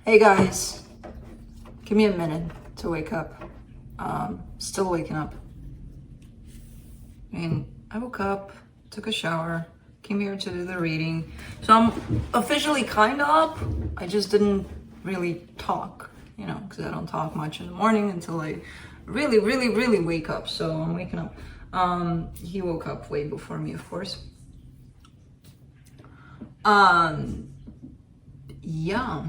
Hey guys, give me a minute to wake up. Still waking up. I mean, I woke up, took a shower, came here to do the reading. So I'm officially kind of up. I just didn't really talk, you know, because I don't talk much in the morning until I really wake up. So I'm waking up. He woke up way before me, of course. Yeah.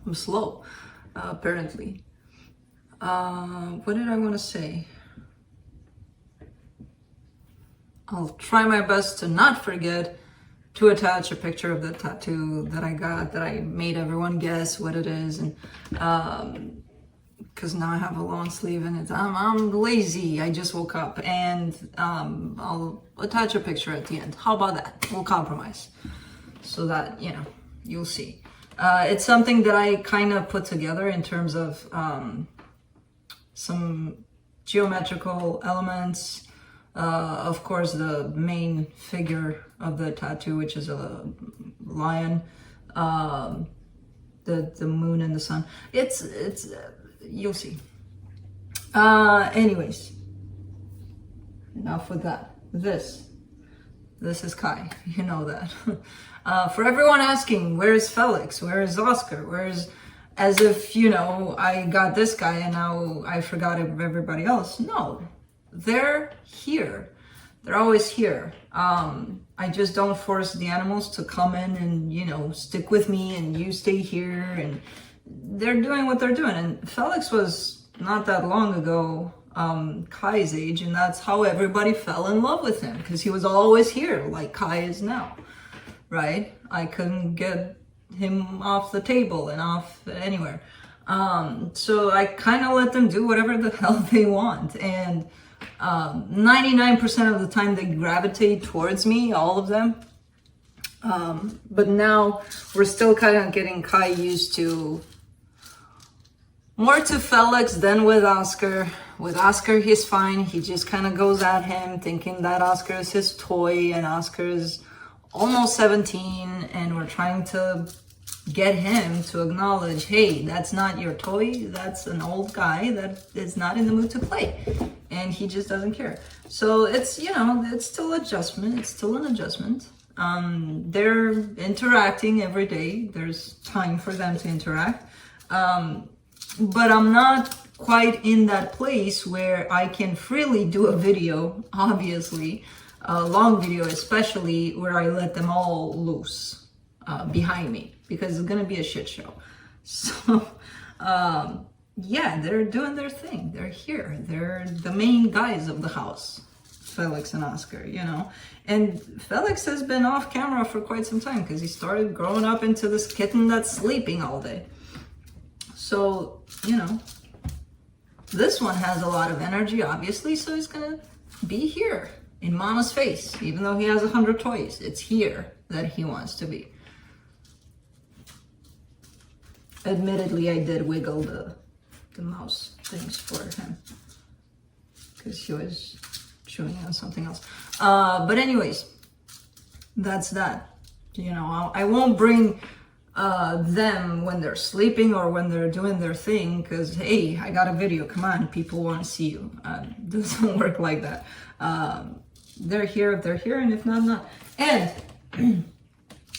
I'm slow, apparently. What did I want to say? I'll try my best to not forget to attach a picture of the tattoo that I got, that I made everyone guess what it is, and because now I have a long sleeve and it's I'm lazy. I just woke up, and I'll attach a picture at the end. How about that? We'll compromise so that, you know, you'll see. It's something that I kind of put together in terms of some geometrical elements. Of course, the main figure of the tattoo, which is a lion, the moon and the sun. It's you'll see. Anyways, enough with that. This is Kai. You know that. For everyone asking, where's Felix? Where is Oscar? Where's, as if, you know, I got this guy and now I forgot everybody else. No, they're here. They're always here. I just don't force the animals to come in and, you know, stick with me and you stay here, and they're doing what they're doing. And Felix was not that long ago Kai's age, and that's how everybody fell in love with him, because he was always here like Kai is now, right? I couldn't get him off the table and off anywhere. So I kind of let them do whatever the hell they want, and 99% of the time they gravitate towards me, all of them. But now we're still kind of getting Kai used to more to Felix than with Oscar. With Oscar, he's fine. He just kind of goes at him thinking that Oscar is his toy, and Oscar is almost 17, and we're trying to get him to acknowledge, hey, that's not your toy. That's an old guy that is not in the mood to play. And he just doesn't care. So it's, you know, it's still adjustment. It's still an adjustment. They're interacting every day. There's time for them to interact. But I'm not quite in that place where I can freely do a video, obviously, a long video especially, where I let them all loose behind me, because it's gonna be a shit show. So yeah, they're doing their thing. They're here. They're the main guys of the house, Felix and Oscar, you know. And Felix has been off camera for quite some time because he started growing up into this kitten that's sleeping all day. So, you know, this one has a lot of energy, obviously, so he's gonna be here in Mama's face, even though he has 100 toys. It's here that he wants to be. Admittedly, I did wiggle the mouse things for him because he was chewing on something else. But anyways, that's that. You know, I won't bring them when they're sleeping or when they're doing their thing, because hey, I got a video, come on, people want to see you. It doesn't work like that. They're here if they're here, and if not, not. And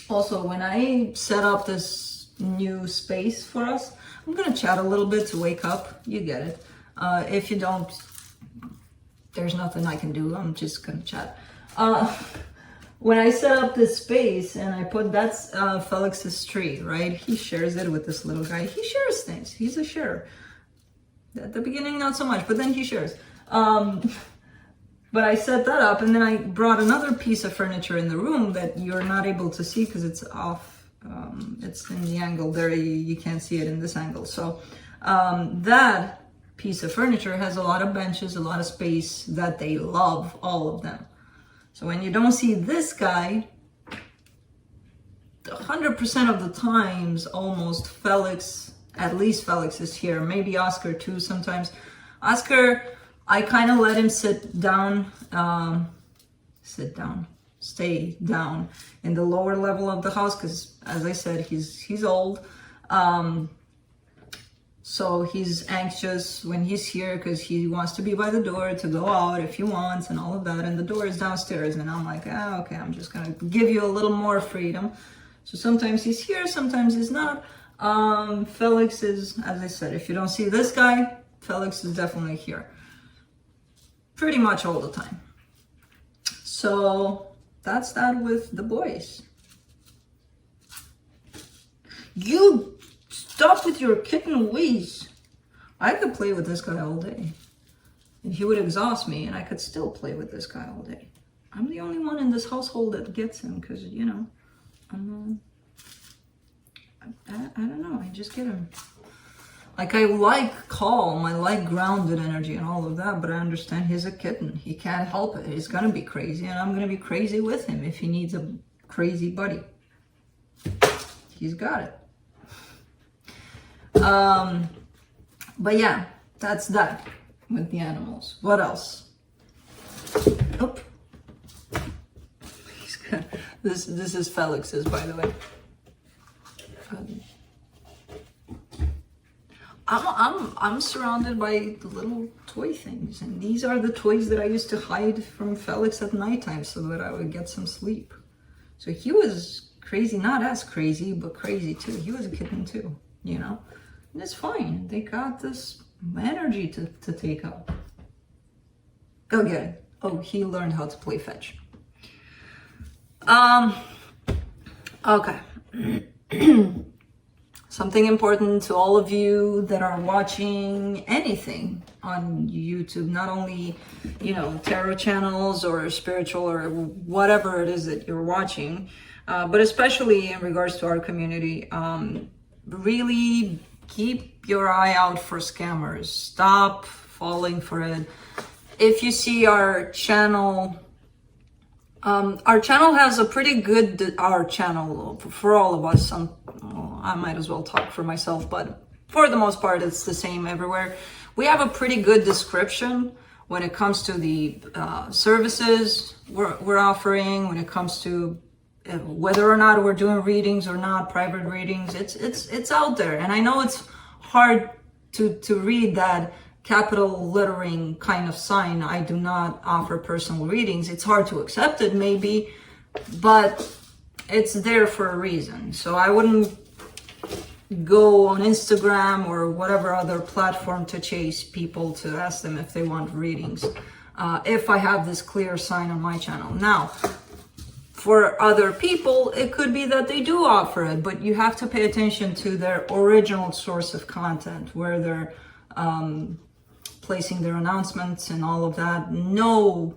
also, when I set up this new space for us, I'm gonna chat a little bit to wake up. You get it. If you don't, there's nothing I can do. I'm just gonna chat. When I set up this space and I put, that's Felix's tree, right? He shares it with this little guy. He shares things. He's a sharer. At the beginning, not so much, but then he shares. But I set that up, and then I brought another piece of furniture in the room that you're not able to see because it's off. It's in the angle there. You can't see it in this angle. So that piece of furniture has a lot of benches, a lot of space that they love, all of them. So when you don't see this guy, 100% of the times, almost Felix, at least Felix is here. Maybe Oscar too sometimes. Oscar, I kind of let him sit down, stay down in the lower level of the house, because as I said, he's old. So he's anxious when he's here because he wants to be by the door to go out if he wants and all of that. And the door is downstairs. And I'm like, ah, okay, I'm just going to give you a little more freedom. So sometimes he's here, sometimes he's not. Felix is, as I said, if you don't see this guy, Felix is definitely here. Pretty much all the time. So that's that with the boys. You stop with your kitten ways. I could play with this guy all day. And he would exhaust me, and I could still play with this guy all day. I'm the only one in this household that gets him, because, you know, I don't know, I just get him. Like, I like calm, I like grounded energy and all of that, but I understand he's a kitten. He can't help it. He's gonna be crazy, and I'm gonna be crazy with him if he needs a crazy buddy. He's got it. But yeah, that's that with the animals. What else? Oh, this is Felix's, by the way. I'm surrounded by little toy things, and these are the toys that I used to hide from Felix at nighttime so that I would get some sleep. So he was crazy, not as crazy, but crazy too. He was a kitten too, you know. And it's fine. They got this energy to take up. Go get it. Oh, he learned how to play fetch. Okay. Something important to all of you that are watching anything on YouTube, not only, you know, tarot channels or spiritual or whatever it is that you're watching, but especially in regards to our community, really keep your eye out for scammers. Stop falling for it. If you see our channel has a pretty good, our channel for all of us, I might as well talk for myself, but for the most part, it's the same everywhere. We have a pretty good description when it comes to the services we're offering, when it comes to whether or not we're doing readings or not, private readings. It's out there, and I know it's hard to read that capital lettering kind of sign. I do not offer personal readings. It's hard to accept it, maybe, but it's there for a reason. So I wouldn't go on Instagram or whatever other platform to chase people to ask them if they want readings, if I have this clear sign on my channel. Now, for other people, it could be that they do offer it, but you have to pay attention to their original source of content, where they're placing their announcements and all of that. No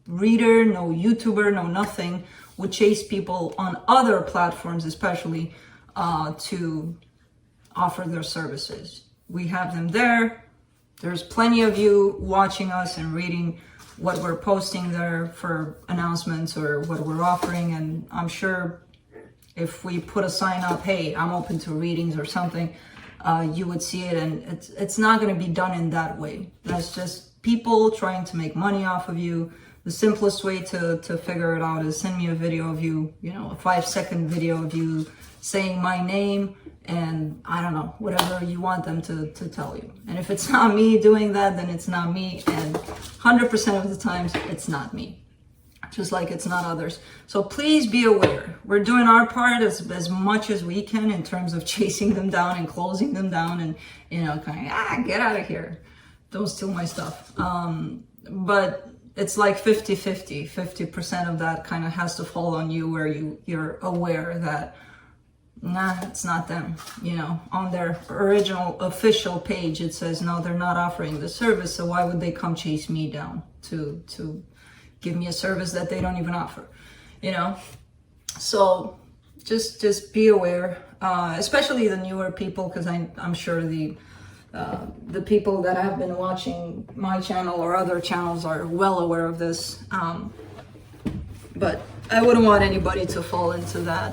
reader, no YouTuber, no nothing would chase people on other platforms, especially to offer their services. We have them there. There's plenty of you watching us and reading what we're posting there for announcements or what we're offering, and I'm sure if we put a sign up, hey, I'm open to readings or something, you would see it, and it's not going to be done in that way. That's just people trying to make money off of you. The simplest way to figure it out is send me a video of you, you know, a 5-second video of you saying my name and, I don't know, whatever you want them to tell you. And if it's not me doing that, then it's not me, and 100% of the times it's not me, just like it's not others. So please be aware. We're doing our part as much as we can in terms of chasing them down and closing them down and, you know, kind of, get out of here. Don't steal my stuff. But it's like 50-50. 50% of that kind of has to fall on you, where you're aware that, nah, it's not them. You know, on their original official page, it says, no, they're not offering the service. So why would they come chase me down to give me a service that they don't even offer, you know? So just be aware, especially the newer people, because I'm sure the people that have been watching my channel or other channels are well aware of this. But I wouldn't want anybody to fall into that.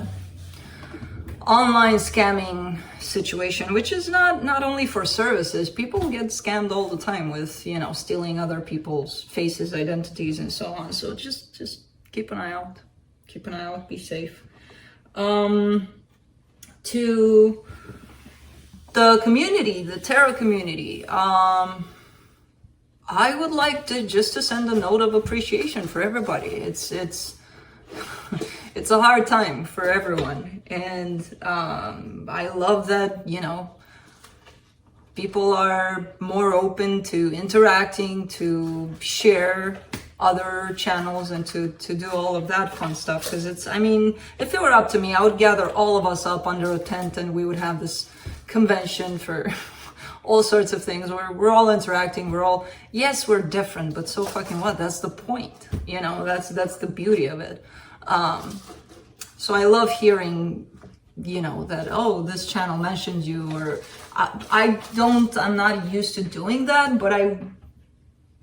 online scamming situation, which is not only for services. People get scammed all the time with, you know, stealing other people's faces, identities, and so on. So just keep an eye out. Keep an eye out. Be safe. To the community, the tarot community, I would like to send a note of appreciation for everybody. It's it's a hard time for everyone, and I love that, you know, people are more open to interacting, to share other channels, and to do all of that fun stuff. Because it's, I mean, if it were up to me, I would gather all of us up under a tent and we would have this convention for all sorts of things where we're all interacting. We're all, yes, we're different, but so fucking what? That's the point, you know. That's the beauty of it. So I love hearing, you know, that, oh, this channel mentioned you, or I'm not used to doing that, but I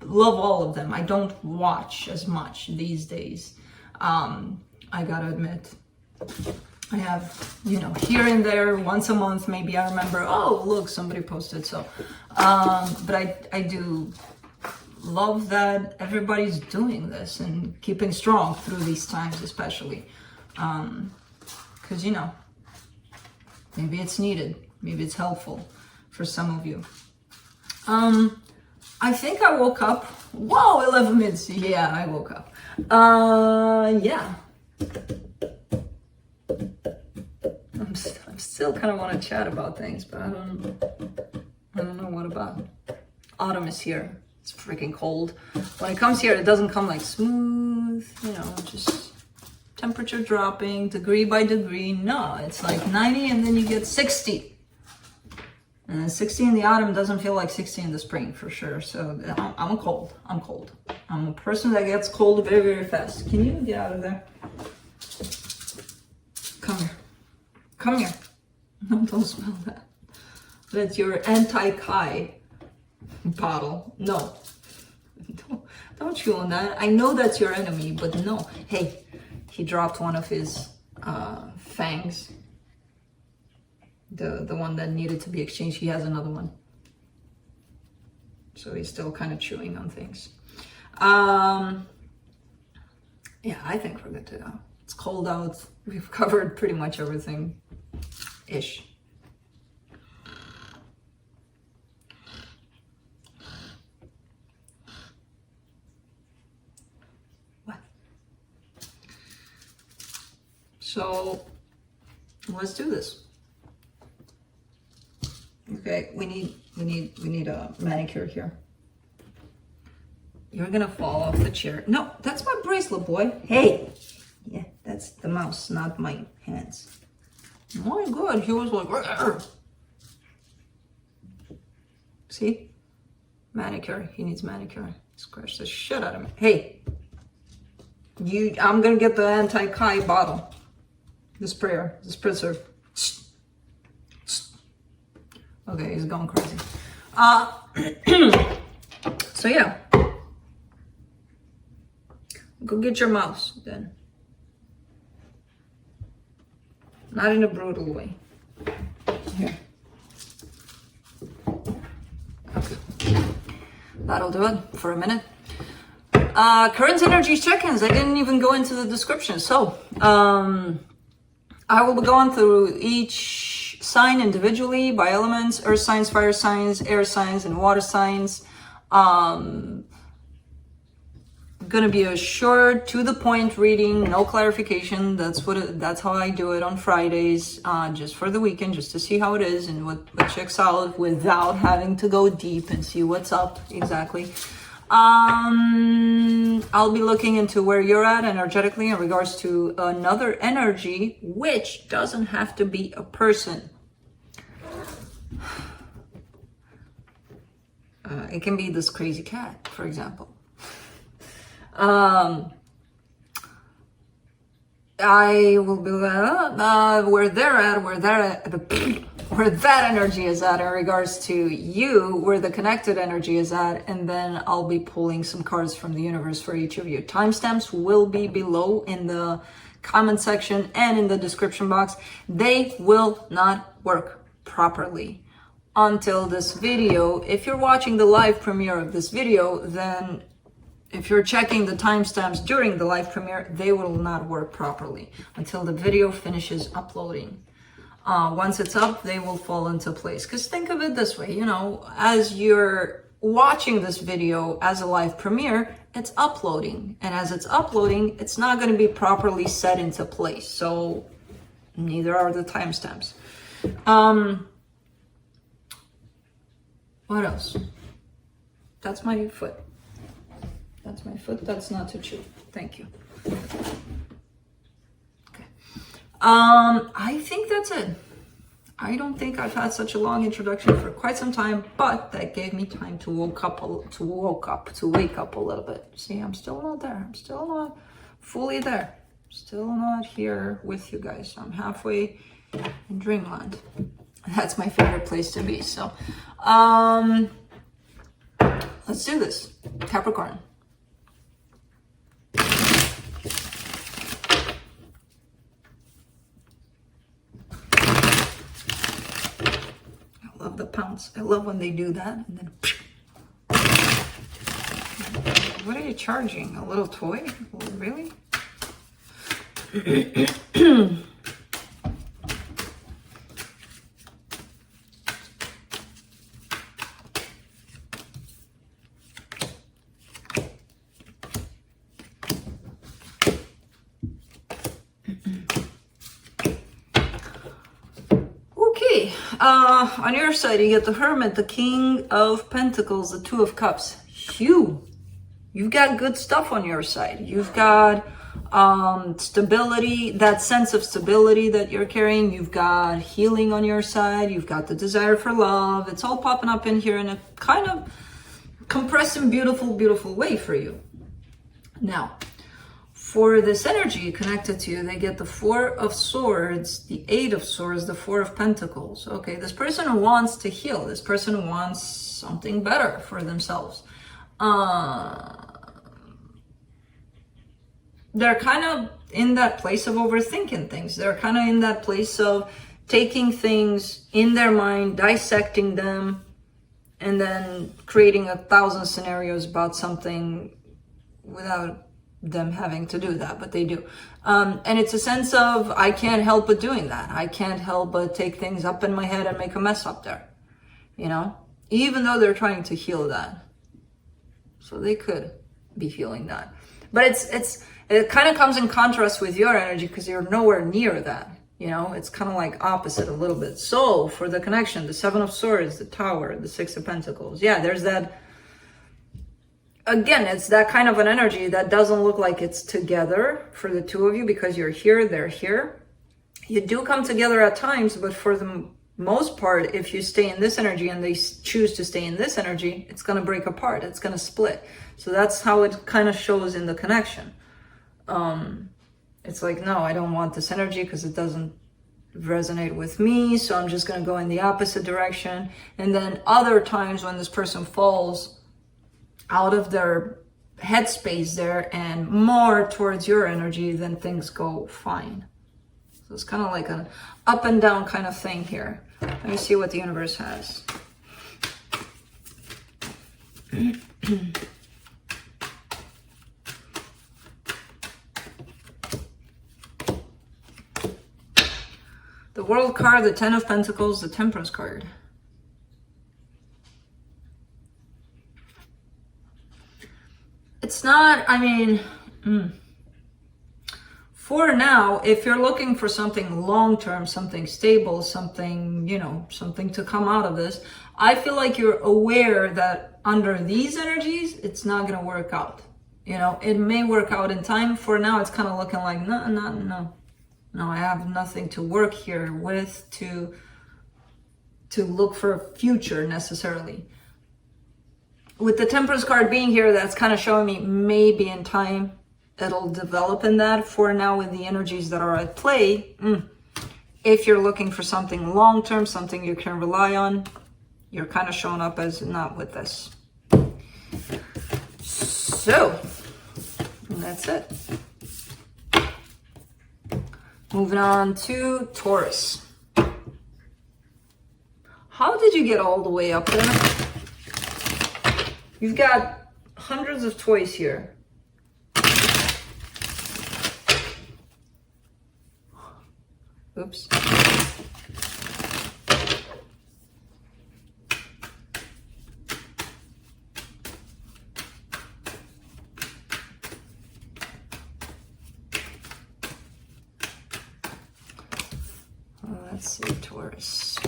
love all of them. I don't watch as much these days. I gotta admit, I have, you know, here and there, once a month, maybe I remember, oh, look, somebody posted. So, but I do love that everybody's doing this and keeping strong through these times, especially. Because, you know, maybe it's needed, maybe it's helpful for some of you. I think I woke up. Whoa, 11 minutes. Yeah, I woke up. Yeah. I'm still kind of want to chat about things, but I don't know what about. Autumn is here. It's freaking cold. When it comes here, it doesn't come like smooth, you know, just temperature dropping degree by degree. No, it's like 90 and then you get 60. And 60 in the autumn doesn't feel like 60 in the spring, for sure. So I'm cold. I'm cold. I'm a person that gets cold very, very fast. Can you get out of there? Come here. Come here. No, don't smell that. That's your anti-Kai bottle. No. Don't chew on that. I know that's your enemy, but no. Hey, he dropped one of his fangs. The one that needed to be exchanged. He has another one. So he's still kind of chewing on things. Yeah, I think we're good to go. It's cold out. We've covered pretty much everything-ish. What? So let's do this. Okay, we need a manicure here. You're gonna fall off the chair. No, that's my bracelet, boy. Hey, yeah, that's the mouse, not my hands. Oh my God, he was like, argh. See, manicure. He needs manicure. Scratch the shit out of me. Hey, I'm gonna get the anti-Kai bottle, the sprayer, the spritzer. Okay, he's going crazy. So yeah, go get your mouse then. Not in a brutal way. Here. Okay. That'll do it for a minute. Current energy check-ins. I didn't even go into the description. So, I will be going through each sign individually by elements: earth signs, fire signs, air signs, and water signs. Gonna be a short, to the point reading, no clarification. That's how I do it on Fridays, just for the weekend, just to see how it is and what checks out, without having to go deep and see what's up exactly. I'll be looking into where you're at energetically in regards to another energy, which doesn't have to be a person. It can be this crazy cat, for example. I will be where they're at where that energy is at in regards to you, where the connected energy is at, and then I'll be pulling some cards from the universe for each of you. Timestamps will be below in the comment section and in the description box. They will not work properly until this video. If you're watching the live premiere of this video, then if you're checking the timestamps during the live premiere, they will not work properly until the video finishes uploading. Once it's up, they will fall into place. Because think of it this way, you know, as you're watching this video as a live premiere, it's uploading. And as it's uploading, it's not going to be properly set into place. So neither are the timestamps. What else? That's my foot. That's my foot. That's not to chew. Thank you. Okay. I think that's it. I don't think I've had such a long introduction for quite some time, but that gave me time to wake up a little bit. See, I'm still not there. I'm still not fully there. Still not here with you guys. I'm halfway in dreamland. That's my favorite place to be. So, let's do this. Capricorn. I love the pounce. I love when they do that. And then, what are you charging? A little toy? Really? On your side, you get the Hermit, the King of Pentacles, the Two of Cups. You've got good stuff on your side. You've got stability, that sense of stability that you're carrying. You've got healing on your side. You've got the desire for love. It's all popping up in here in a kind of compressed and beautiful, beautiful way for you. Now, for this energy connected to you, they get the Four of Swords, the Eight of Swords, the Four of Pentacles. Okay, this person wants to heal. This person wants something better for themselves. They're kind of in that place of overthinking things. They're kind of in that place of taking things in their mind, dissecting them, and then creating 1,000 scenarios about something without them having to do that, but they do. And it's a sense of, I can't help but doing that. I can't help but take things up in my head and make a mess up there, you know, even though they're trying to heal that. So they could be feeling that, but it kind of comes in contrast with your energy because you're nowhere near that, you know. It's kind of like opposite a little bit. So for the connection, the Seven of Swords, the Tower, the Six of Pentacles, yeah, there's that. Again, it's that kind of an energy that doesn't look like it's together for the two of you because you're here, they're here. You do come together at times, but for the most part, if you stay in this energy and they choose to stay in this energy, it's going to break apart. It's going to split. So that's how it kind of shows in the connection. It's like, no, I don't want this energy because it doesn't resonate with me. So I'm just going to go in the opposite direction. And then other times when this person falls out of their headspace there and more towards your energy, then things go fine. So it's kind of like an up and down kind of thing here. Let me see what the universe has. The World card, the Ten of Pentacles, the Temperance card. It's not, I mean, for now, if you're looking for something long-term, something stable, something, you know, something to come out of this, I feel like you're aware that under these energies, it's not going to work out. You know, it may work out in time. For now, it's kind of looking like, no, I have nothing to work here with to look for a future necessarily. With the Temperance card being here, that's kind of showing me maybe in time it'll develop in that. For now, with the energies that are at play, If you're looking for something long-term, something you can rely on, you're kind of showing up as not with this. So, that's it. Moving on to Taurus. How did you get all the way up there? You've got hundreds of toys here. Oops. Let's see, Taurus.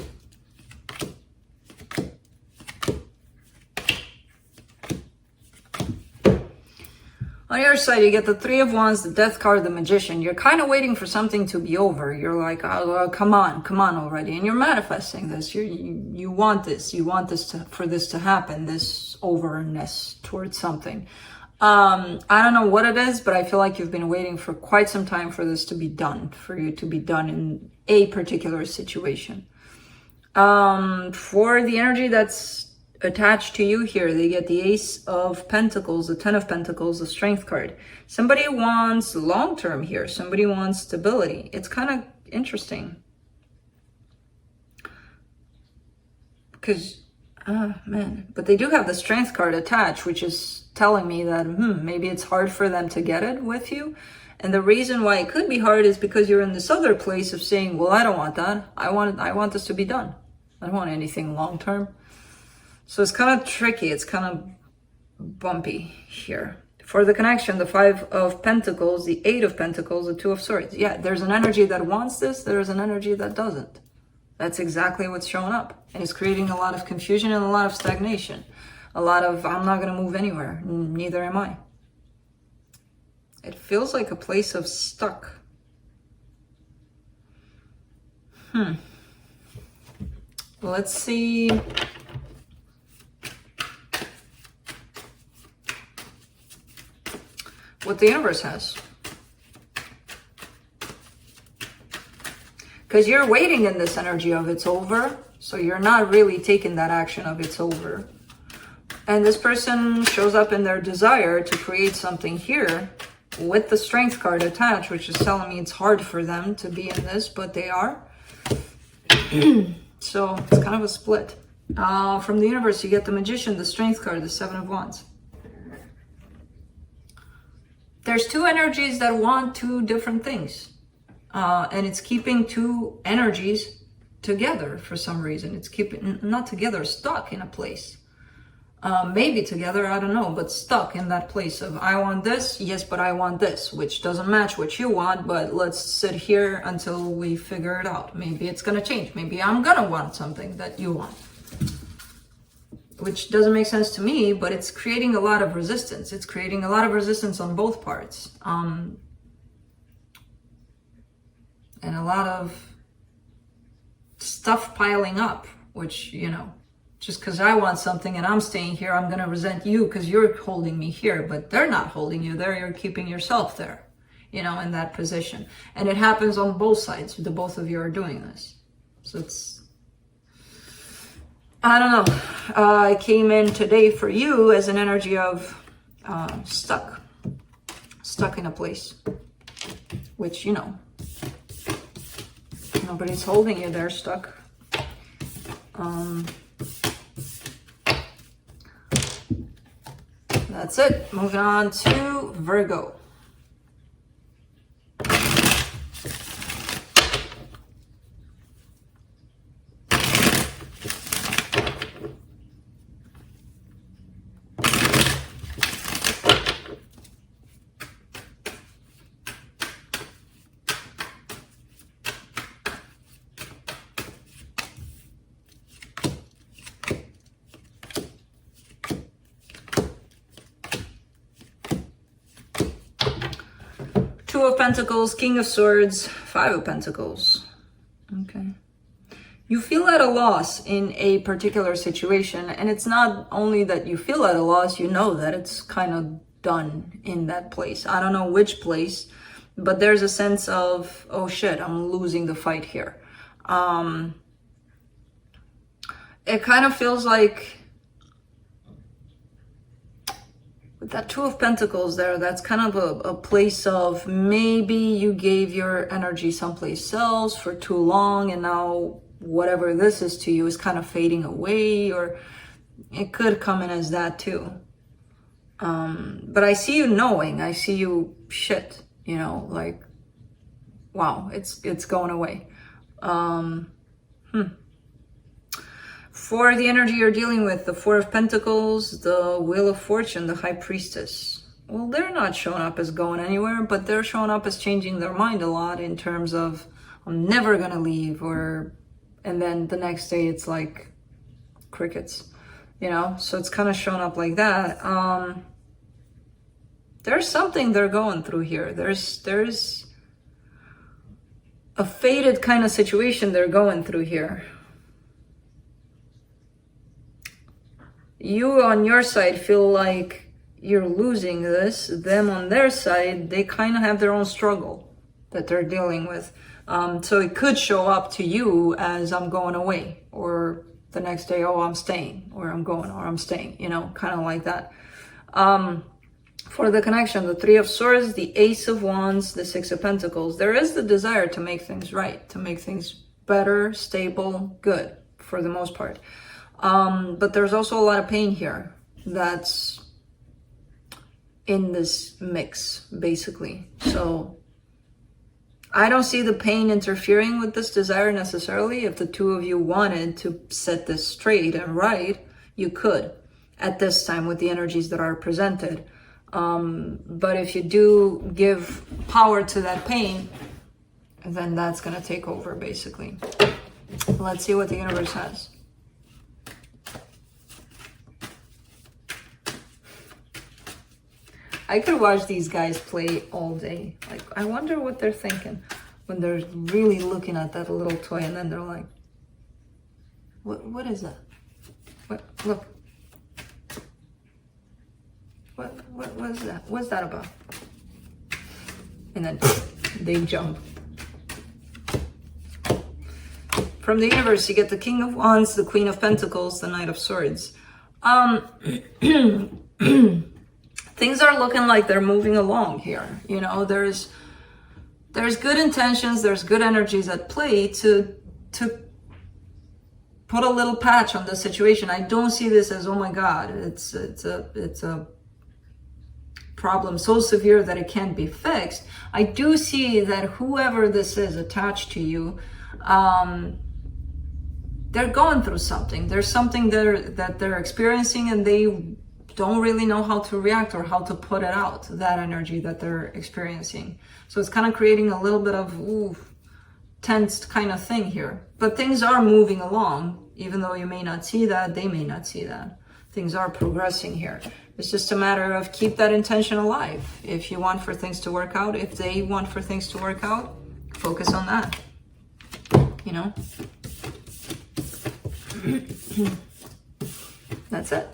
On your side, you get the Three of Wands, the Death card, the Magician. You're kind of waiting for something to be over. You're like, oh, come on already. And you're manifesting this. You want this. You want this for this to happen, this overness towards something. I don't know what it is, but I feel like you've been waiting for quite some time for this to be done, for you to be done in a particular situation. For the energy that's attached to you here, they get the Ace of Pentacles, the Ten of Pentacles, the Strength card. Somebody wants long-term here. Somebody wants stability. It's kind of interesting. Because, man, but they do have the Strength card attached, which is telling me that maybe it's hard for them to get it with you. And the reason why it could be hard is because you're in this other place of saying, well, I don't want that. I want this to be done. I don't want anything long-term. So it's kind of tricky. It's kind of bumpy here. For the connection, the Five of Pentacles, the Eight of Pentacles, the Two of Swords. Yeah, there's an energy that wants this. There's an energy that doesn't. That's exactly what's showing up. And it's creating a lot of confusion and a lot of stagnation. A lot of, I'm not going to move anywhere. Neither am I. It feels like a place of stuck. Let's see. What the universe has. Because you're waiting in this energy of it's over. So you're not really taking that action of it's over. And this person shows up in their desire to create something here with the Strength card attached, which is telling me it's hard for them to be in this, but they are. So it's kind of a split. From the universe, you get the Magician, the Strength card, the Seven of Wands. There's two energies that want two different things. And it's keeping two energies together for some reason. It's keeping, not together, stuck in a place. Maybe together, I don't know, but stuck in that place of, I want this, yes, but I want this, which doesn't match what you want, but let's sit here until we figure it out. Maybe it's going to change. Maybe I'm going to want something that you want, which doesn't make sense to me, but it's creating a lot of resistance. It's creating a lot of resistance on both parts. And a lot of stuff piling up, which, you know, just because I want something and I'm staying here, I'm going to resent you because you're holding me here, but they're not holding you there. You're keeping yourself there, you know, in that position. And it happens on both sides. The both of you are doing this. So it's, I don't know. I came in today for you as an energy of stuck in a place, which, you know, nobody's holding you there, stuck. That's it. Moving on to Virgo. Two of Pentacles, King of Swords, Five of Pentacles. Okay. You feel at a loss in a particular situation, and it's not only that you feel at a loss, you know that it's kind of done in that place. I don't know which place, but there's a sense of, oh shit, I'm losing the fight here. It kind of feels like with that Two of Pentacles there, that's kind of a place of maybe you gave your energy someplace else for too long, and now whatever this is to you is kind of fading away, or it could come in as that too. But I see you knowing, I see you shit, you know, like, wow, it's going away. For the energy you're dealing with, the Four of Pentacles, the Wheel of Fortune, the High Priestess. Well, they're not showing up as going anywhere, but they're showing up as changing their mind a lot in terms of, I'm never gonna leave, or, and then the next day it's like crickets, you know? So it's kind of showing up like that. There's something they're going through here. There's a faded kind of situation they're going through here. You on your side feel like you're losing this. Them on their side, they kind of have their own struggle that they're dealing with. So it could show up to you as I'm going away, or the next day, oh, I'm staying, or I'm going, or I'm staying, you know, kind of like that. For the connection, the Three of Swords, the Ace of Wands, the Six of Pentacles, there is the desire to make things right, to make things better, stable, good, for the most part. But there's also a lot of pain here that's in this mix, basically. So I don't see the pain interfering with this desire necessarily. If the two of you wanted to set this straight and right, you could at this time with the energies that are presented. But if you do give power to that pain, then that's going to take over, basically. Let's see what the universe has. I could watch these guys play all day. Like, I wonder what they're thinking when they're really looking at that little toy, and then they're like, what is that? What, look. What is that? What's that about? And then they jump. From the universe, you get the King of Wands, the Queen of Pentacles, the Knight of Swords. Things are looking like they're moving along here. You know, there's good intentions, there's good energies at play to put a little patch on the situation. I don't see this as, oh my God, it's a problem so severe that it can't be fixed. I do see that whoever this is attached to you, they're going through something. There's something that they're experiencing, and they don't really know how to react or how to put it out, that energy that they're experiencing. So it's kind of creating a little bit of tensed kind of thing here. But things are moving along, even though you may not see that, they may not see that. Things are progressing here. It's just a matter of keep that intention alive. If you want for things to work out, if they want for things to work out, focus on that, you know? That's it.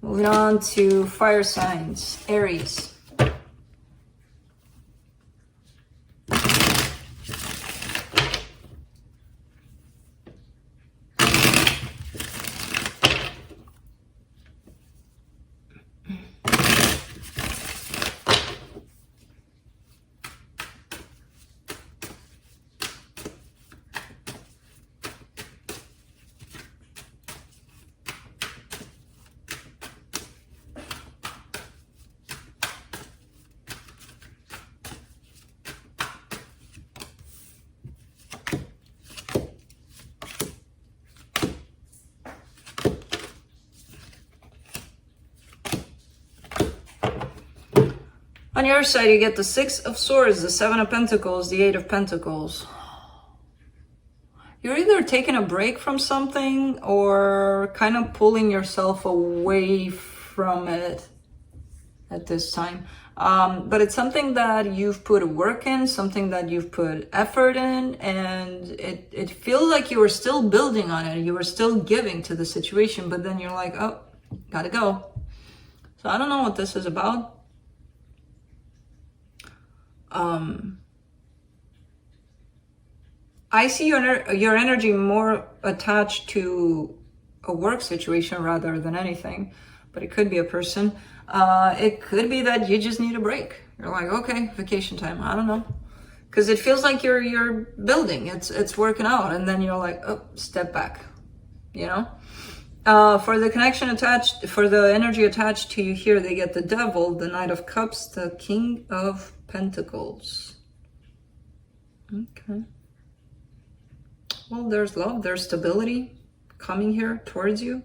Moving on to fire signs, Aries. On your side, you get the Six of Swords, the Seven of Pentacles, the Eight of Pentacles. You're either taking a break from something or kind of pulling yourself away from it at this time. But it's something that you've put work in, something that you've put effort in, and it feels like you were still building on it. You were still giving to the situation, but then you're like, oh, gotta go. So I don't know what this is about. I see your energy more attached to a work situation rather than anything, but it could be a person. It could be that you just need a break. You're like, okay, vacation time. I don't know, because it feels like you're building. It's working out, and then you're like, oh, step back. You know. For the connection attached, for the energy attached to you here, they get the Devil, the Knight of Cups, the King of Pentacles. Okay. Well, there's love, there's stability coming here towards you.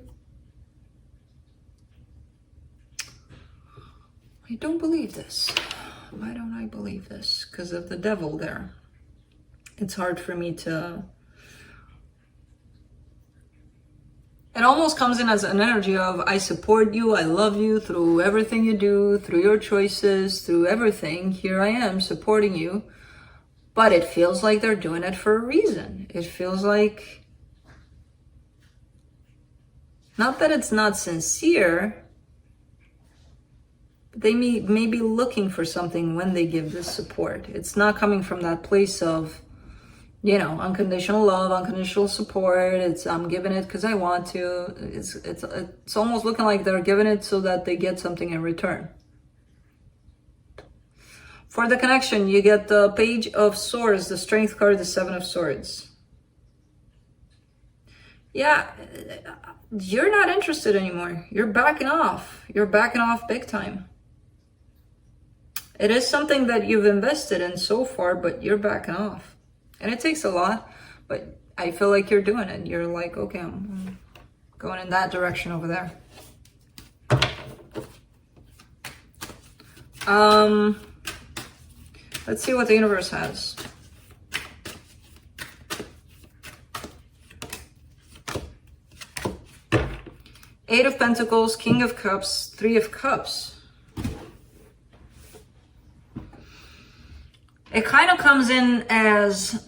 I don't believe this. Why don't I believe this? Because of the Devil there. It's hard for me to... It almost comes in as an energy of, I support you, I love you through everything you do, through your choices, through everything. Here I am supporting you. But it feels like they're doing it for a reason. It feels like, not that it's not sincere, but they may be looking for something when they give this support. It's not coming from that place of, you know, unconditional love, unconditional support. It's, I'm giving it because I want to. It's almost looking like they're giving it so that they get something in return. For the connection, you get the Page of Swords, the Strength card, the Seven of Swords. Yeah, you're not interested anymore. You're backing off. You're backing off big time. It is something that you've invested in so far, but you're backing off. And it takes a lot, but I feel like you're doing it. You're like, okay, I'm going in that direction over there. Let's see what the universe has. Eight of Pentacles, King of Cups, Three of Cups. It kind of comes in as,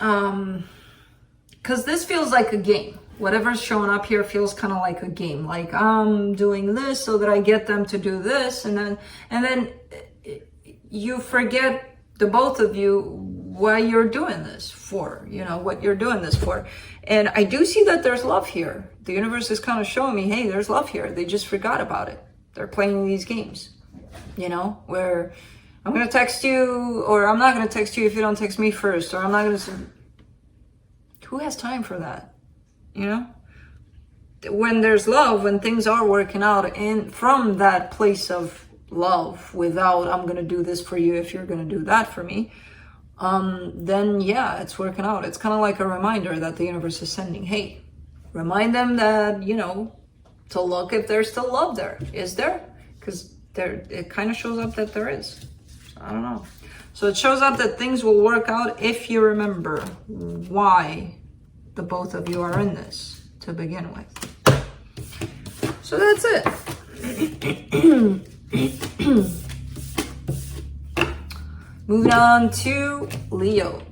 because this feels like a game. Whatever's showing up here feels kind of like a game. Like, I'm doing this so that I get them to do this. And then you forget, the both of you, why you're doing this for, you know, what you're doing this for. And I do see that there's love here. The universe is kind of showing me, hey, there's love here. They just forgot about it. They're playing these games, you know, where I'm going to text you, or I'm not going to text you if you don't text me first, or I'm not going to... Who has time for that? You know? When there's love, when things are working out, and from that place of love, without I'm gonna do this for you if you're gonna do that for me, then yeah, it's working out. It's kind of like a reminder that the universe is sending. Hey, remind them that, you know, to look if there's still love there. Is there? Because there, it kind of shows up that there is. I don't know. So it shows up that things will work out if you remember why the both of you are in this to begin with. So that's it. Moving on to Leo.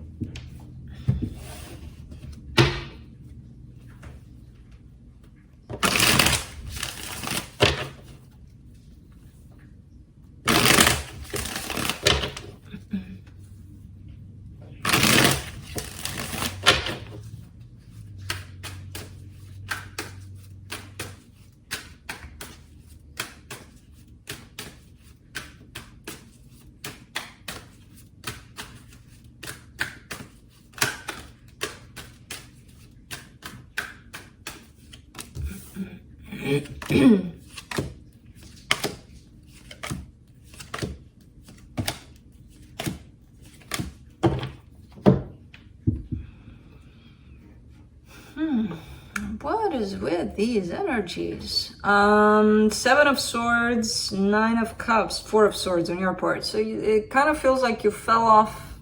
What is with these energies? Seven of Swords, Nine of Cups, Four of Swords on your part. So it kind of feels like you fell off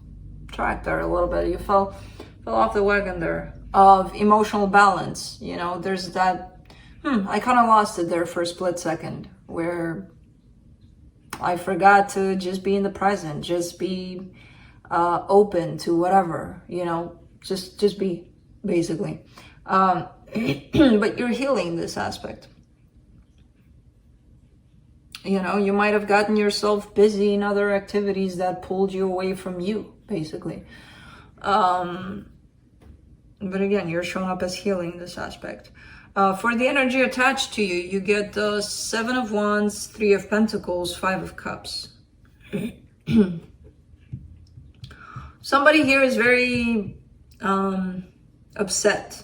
track there a little bit. You fell off the wagon there of emotional balance. You know, there's that, I kind of lost it there for a split second where I forgot to just be in the present, just be open to whatever, you know, just be, basically. But you're healing this aspect. You know, you might have gotten yourself busy in other activities that pulled you away from you, basically. But again, you're showing up as healing this aspect. For the energy attached to you, you get the 7 of Wands, 3 of Pentacles, 5 of Cups. Somebody here is very upset.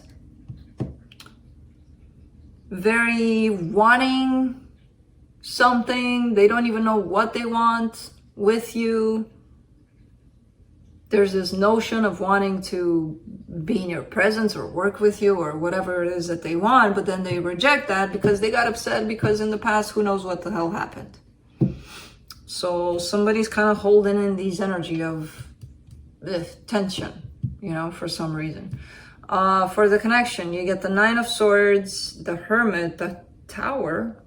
Very wanting something. They don't even know what they want with you. There's this notion of wanting to be in your presence or work with you or whatever it is that they want, but then they reject that because they got upset because in the past, who knows what the hell happened. So somebody's kind of holding in these energy of tension, you know, for some reason. For the connection, you get the 9 of Swords, the Hermit, the Tower.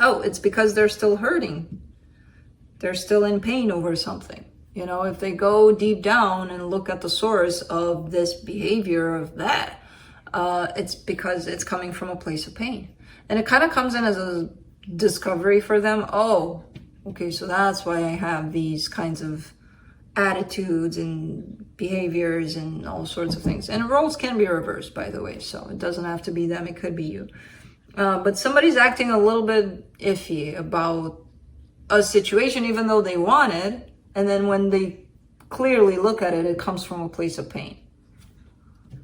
Oh, it's because they're still hurting. They're still in pain over something. You know, if they go deep down and look at the source of this behavior, of that, it's because it's coming from a place of pain. And it kind of comes in as a discovery for them. Oh, okay, so that's why I have these kinds of attitudes and behaviors and all sorts of things. And roles can be reversed, by the way, so it doesn't have to be them, it could be you. But somebody's acting a little bit iffy about a situation, even though they want it. And then when they clearly look at it, it comes from a place of pain.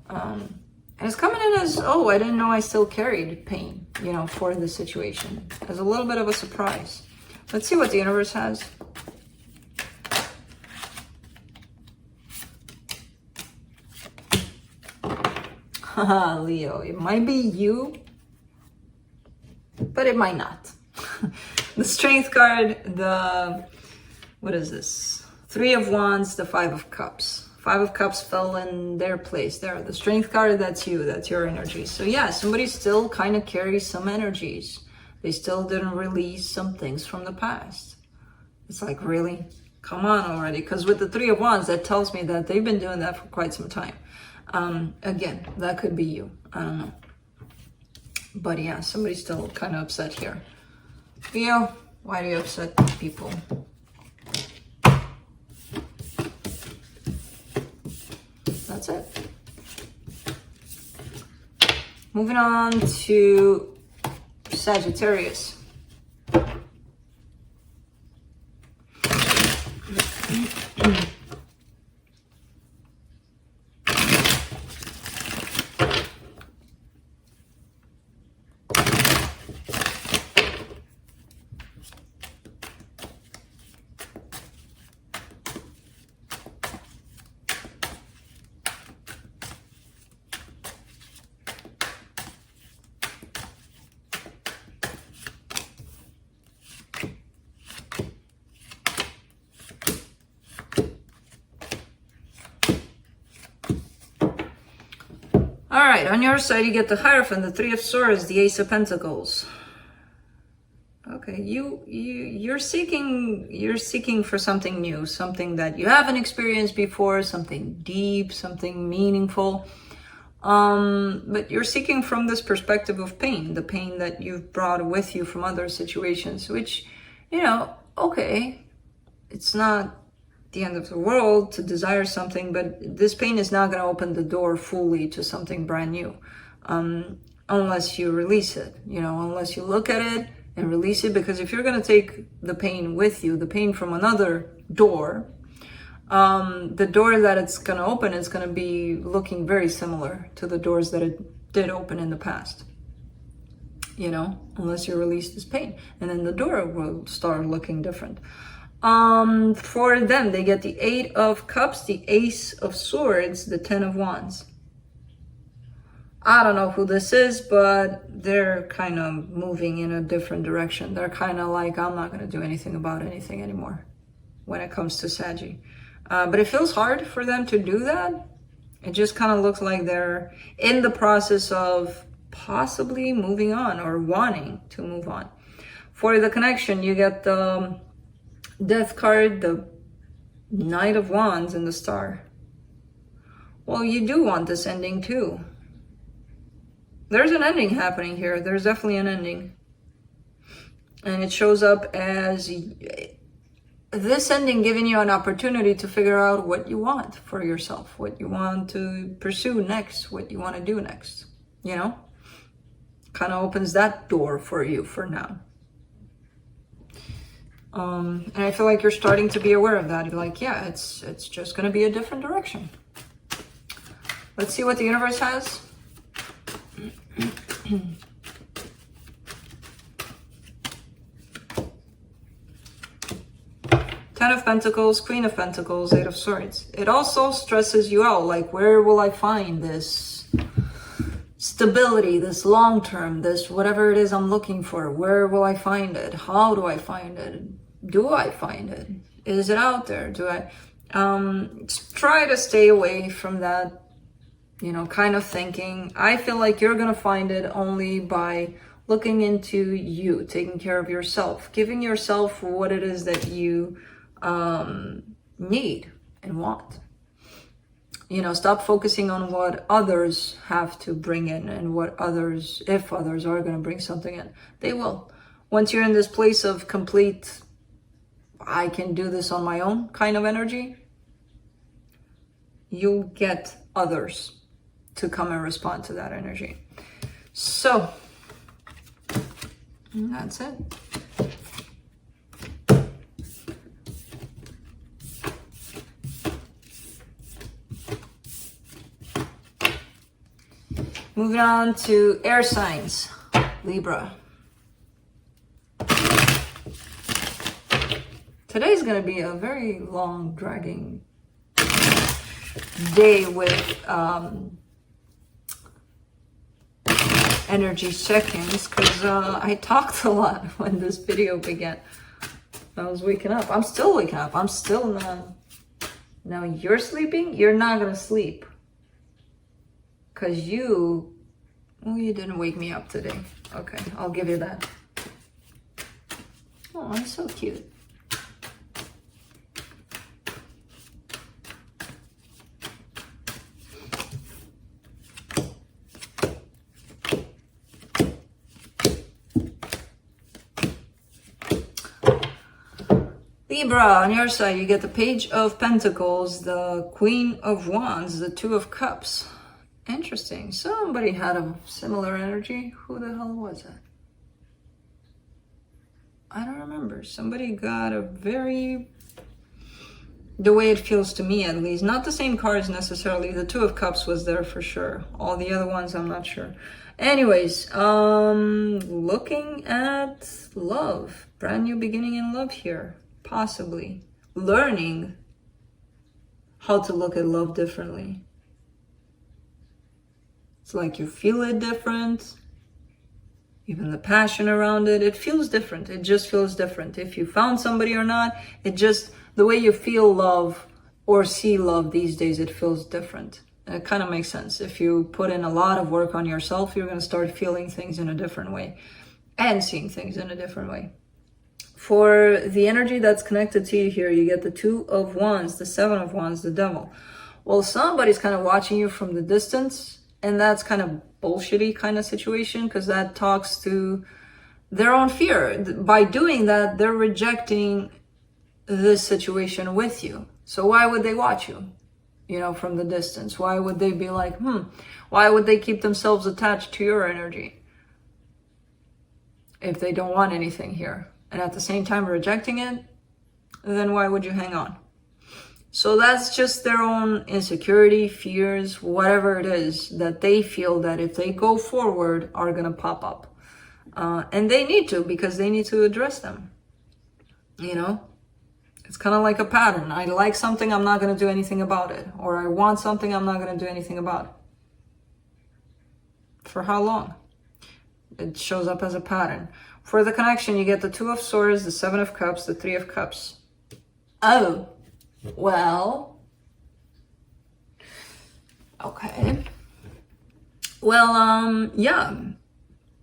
And it's coming in as, oh, I didn't know I still carried pain, you know, for the situation. As a little bit of a surprise. Let's see what the universe has. Haha, Leo, it might be you, but it might not. The Strength card, the... what is this? 3 of Wands, the 5 of Cups. 5 of Cups fell in their place there. The Strength card, that's you. That's your energy. So yeah, somebody still kind of carries some energies. They still didn't release some things from the past. It's like, really? Come on already. Because with the 3 of Wands, that tells me that they've been doing that for quite some time. Again, that could be you. I don't know. But yeah, somebody's still kind of upset here. Leo, why do you upset people? That's it. Moving on to Sagittarius. All right, on your side, you get the Hierophant, the 3 of Swords, the Ace of Pentacles. Okay, you're seeking for something new, something that you haven't experienced before, something deep, something meaningful. But you're seeking from this perspective of pain, the pain that you've brought with you from other situations, which, you know, okay, it's not the end of the world to desire something, but this pain is not going to open the door fully to something brand new, unless you release it, you know, unless you look at it and release it. Because if you're going to take the pain with you, the pain from another door, the door that it's going to open is going to be looking very similar to the doors that it did open in the past, you know, unless you release this pain, and then the door will start looking different. For them, they get the 8 of Cups, the Ace of Swords, the 10 of Wands. I don't know who this is, but they're kind of moving in a different direction. They're kind of like, I'm not going to do anything about anything anymore when it comes to Saggy. But it feels hard for them to do that. It just kind of looks like they're in the process of possibly moving on or wanting to move on. For the connection, you get the Death card, the Knight of Wands, and the Star. Well, you do want this ending too. There's an ending happening here. There's definitely an ending. And it shows up as this ending giving you an opportunity to figure out what you want for yourself, what you want to pursue next, what you want to do next, you know? Kind of opens that door for you for now. And I feel like you're starting to be aware of that. You're like, yeah, it's just going to be a different direction. Let's see what the universe has. Ten of Pentacles, Queen of Pentacles, Eight of Swords. It also stresses you out, like, where will I find this stability, this long term, this whatever it is I'm looking for? Where will I find it? How do I find it? Do I find it? Is it out there? Do I try to stay away from that, you know, kind of thinking? I feel like you're gonna find it only by looking into you, taking care of yourself, giving yourself what it is that you need and want. You know, stop focusing on what others have to bring in and what others, if others are going to bring something in. They will. Once you're in this place of complete, I can do this on my own kind of energy, you'll get others to come and respond to that energy. So, that's it. Moving on to air signs, Libra. Today's going to be a very long, dragging day with energy check-ins, because I talked a lot when this video began. I was waking up. I'm still waking up. I'm still not. Now you're sleeping? You're not going to sleep. Because you didn't wake me up today. Okay, I'll give you that. Oh, I'm so cute. Libra, on your side, you get the Page of Pentacles, the Queen of Wands, the Two of Cups. Interesting. Somebody had a similar energy. Who the hell was it? I don't remember. Somebody got a very, the way it feels to me at least, not the same cards necessarily. The Two of Cups was there for sure. All the other ones, I'm not sure. Anyways, looking at love. Brand new beginning in love here. Possibly. Learning how to look at love differently. It's like you feel it different. Even the passion around it, it feels different. It just feels different. If you found somebody or not, it just, the way you feel love or see love these days, it feels different. And it kind of makes sense. If you put in a lot of work on yourself, you're going to start feeling things in a different way and seeing things in a different way. For the energy that's connected to you here, you get the Two of Wands, the Seven of Wands, the Devil. Well, somebody's kind of watching you from the distance. And that's kind of bullshitty kind of situation, because that talks to their own fear. By doing that, they're rejecting this situation with you. So why would they watch you, you know, from the distance? Why would they be like, why would they keep themselves attached to your energy if they don't want anything here? And at the same time rejecting it, then why would you hang on? So that's just their own insecurity, fears, whatever it is that they feel that if they go forward are going to pop up. And they need to, because they need to address them. You know, it's kind of like a pattern. I like something, I'm not going to do anything about it. Or I want something, I'm not going to do anything about it. For how long? It shows up as a pattern. For the connection, you get the Two of Swords, the Seven of Cups, the Three of Cups. Oh. Well, okay. Well, yeah,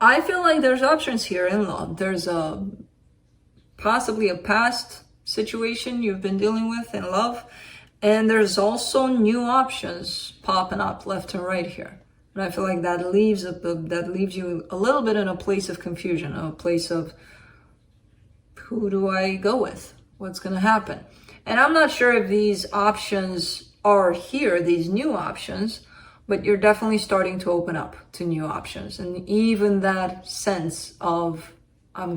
I feel like there's options here in love. There's possibly a past situation you've been dealing with in love, and there's also new options popping up left and right here. And I feel like that leaves you a little bit in a place of confusion, a place of, who do I go with? what's going to happen. And I'm not sure if these options are here, these new options, but you're definitely starting to open up to new options. And even that sense of I'm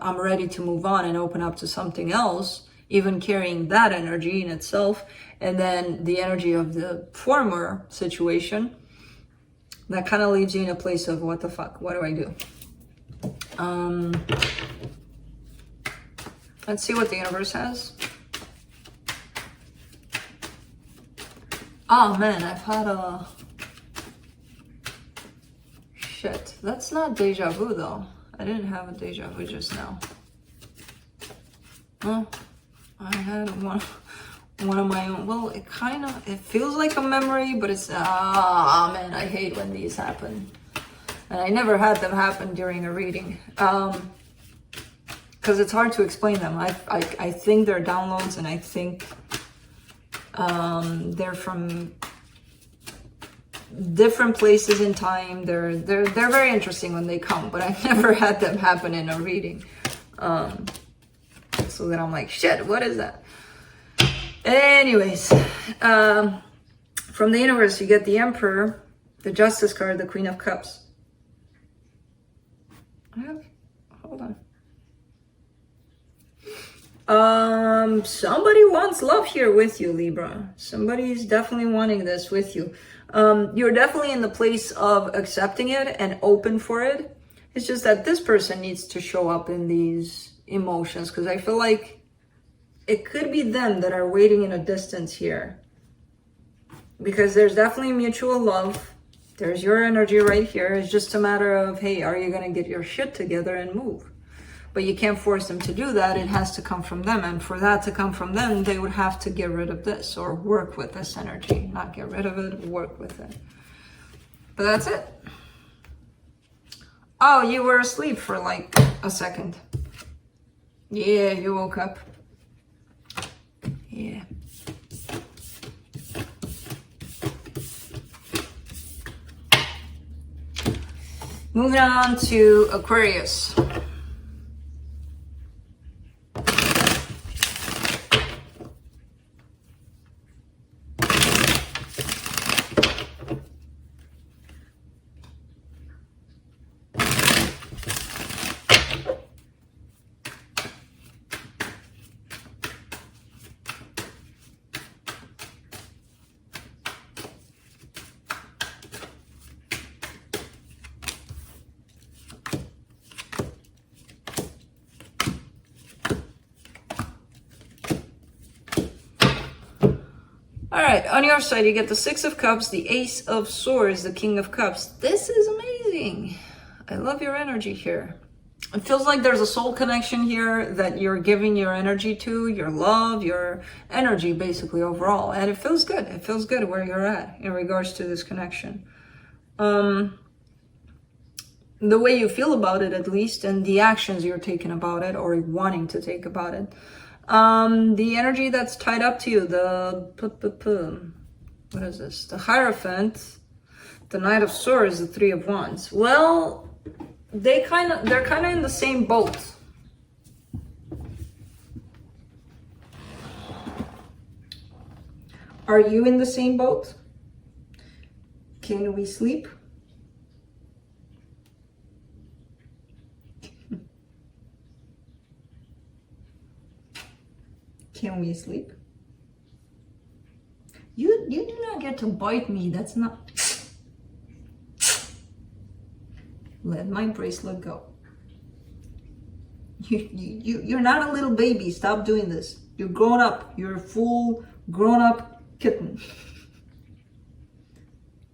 ready to move on and open up to something else, even carrying that energy in itself, and then the energy of the former situation, that kind of leaves you in a place of what the fuck, what do I do? Let's see what the universe has. Oh man, I've had a... Shit, that's not deja vu though. I didn't have a deja vu just now. Well, I had one of my own. Well, it feels like a memory, but it's, ah man, I hate when these happen. And I never had them happen during a reading. Because it's hard to explain them. I think they're downloads, and I think they're from different places in time. They're very interesting when they come, but I've never had them happen in a reading. So then I'm like, shit, what is that? Anyways, from the universe, you get the Emperor, the Justice card, the Queen of Cups. Hold on. Somebody wants love here with you, Libra. Somebody's definitely wanting this with you. You're definitely in the place of accepting it and open for it. It's just that this person needs to show up in these emotions, because I feel like it could be them that are waiting in a distance here. Because there's definitely mutual love. There's your energy right here. It's just a matter of, hey, are you going to get your shit together and move? But you can't force them to do that. It has to come from them. And for that to come from them, they would have to get rid of this or work with this energy. Not get rid of it, work with it. But that's it. Oh, you were asleep for like a second. Yeah, you woke up. Yeah. Moving on to Aquarius. All right, on your side, you get the Six of Cups, the Ace of Swords, the King of Cups. This is amazing. I love your energy here. It feels like there's a soul connection here that you're giving your energy to, your love, your energy, basically, overall. And it feels good. It feels good where you're at in regards to this connection. The way you feel about it, at least, and the actions you're taking about it or wanting to take about it. The energy that's tied up to you, what is this? The Hierophant, the Knight of Swords, the Three of Wands. Well, they're kind of in the same boat. Are you in the same boat? Can we sleep? Can we sleep? You do not get to bite me. That's not... Let my bracelet go. You're not a little baby. Stop doing this. You're grown up. You're a full grown up kitten.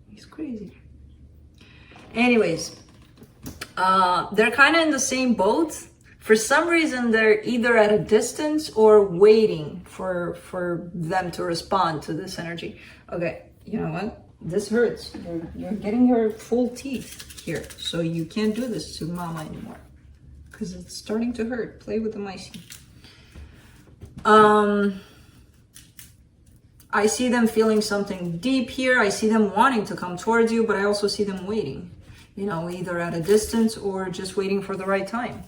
He's crazy. Anyways, they're kind of in the same boat. For some reason, they're either at a distance or waiting for them to respond to this energy. Okay, you know what? This hurts. You're getting your full teeth here, so you can't do this to mama anymore because it's starting to hurt. Play with the mice. I see them feeling something deep here. I see them wanting to come towards you, but I also see them waiting. You know, either at a distance or just waiting for the right time.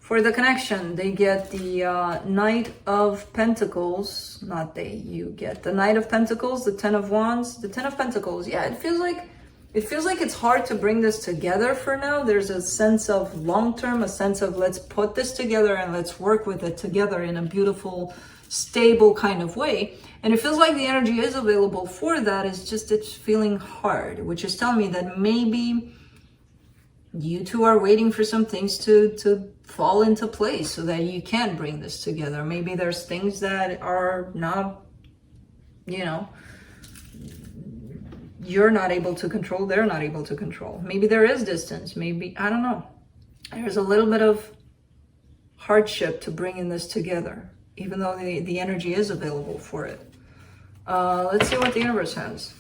For the connection, they get the Knight of Pentacles. Not they, you get the Knight of Pentacles, the Ten of Wands, the Ten of Pentacles. Yeah, it feels like it's hard to bring this together for now. There's a sense of long-term, a sense of let's put this together and let's work with it together in a beautiful, stable kind of way. And it feels like the energy is available for that. It's just, it's feeling hard, which is telling me that maybe you two are waiting for some things to fall into place so that you can bring this together. Maybe there's things that are not, you know, you're not able to control, they're not able to control. Maybe there is distance, maybe, I don't know. There's a little bit of hardship to bringing this together, even though the energy is available for it. Let's see what the universe has.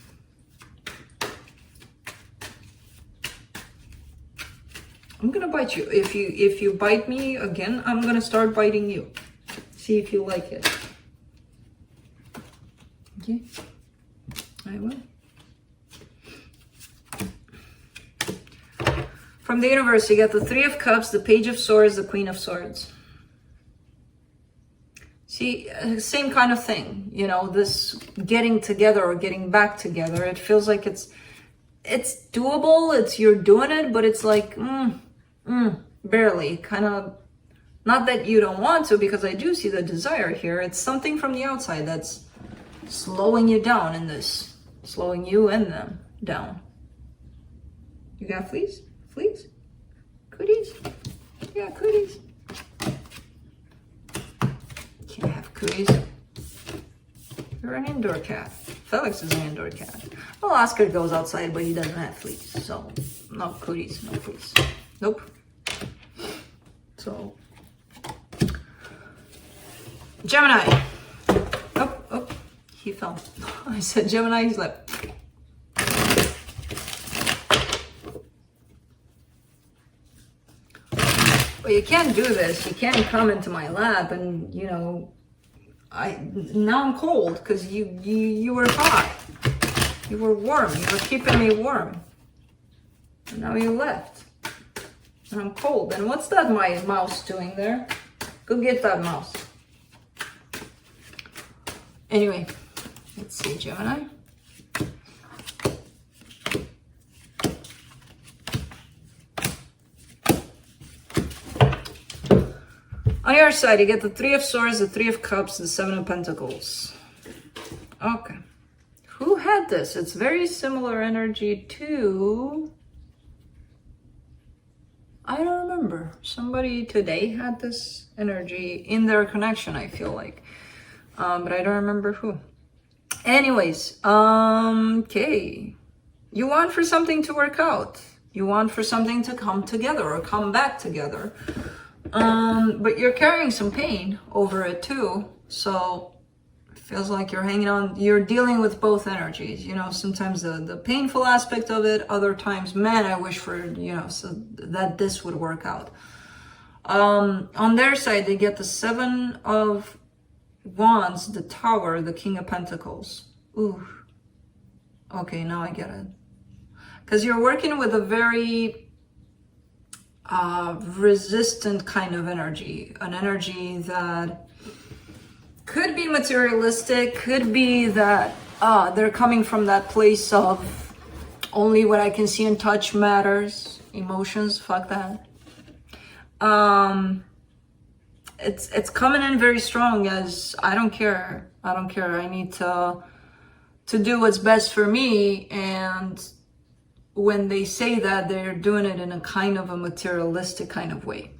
I'm gonna bite you. If you bite me again, I'm gonna start biting you. See if you like it. Okay, I will. From the universe, you get the Three of Cups, the Page of Swords, the Queen of Swords. See, same kind of thing, you know, this getting together or getting back together. It feels like it's doable, you're doing it, but it's like, barely, kind of, not that you don't want to, because I do see the desire here. It's something from the outside that's slowing you down in this, slowing you and them down. You got fleas? Fleas? Cooties? Yeah, cooties. Can't have cooties. You're an indoor cat. Felix is an indoor cat. Well, Oscar goes outside, but he doesn't have fleas. So, no cooties, no fleas. Nope. So, Gemini. Oh, he fell. I said Gemini, he's like... Well, you can't do this. You can't come into my lap and, you know, now I'm cold because you were hot. You were warm. You were keeping me warm. And now you left. And I'm cold. And what's that my mouse doing there? Go get that mouse. Anyway, let's see, Gemini. On your side, you get the Three of Swords, the Three of Cups, the Seven of Pentacles. Okay. Who had this? It's very similar energy to... I don't remember. Somebody today had this energy in their connection, I feel like. But I don't remember who. Anyways, okay. You want for something to work out. You want for something to come together or come back together. But you're carrying some pain over it too. So it feels like you're hanging on, you're dealing with both energies, you know, sometimes the painful aspect of it, other times, man, I wish for, you know, so that this would work out. On their side, they get the Seven of Wands, the Tower, the King of Pentacles. Ooh. Okay, now I get it. Because you're working with a very resistant kind of energy, an energy that could be materialistic, could be that they're coming from that place of only what I can see and touch matters, emotions, fuck that. It's coming in very strong as I don't care, I need to do what's best for me. And when they say that, they're doing it in a kind of a materialistic kind of way.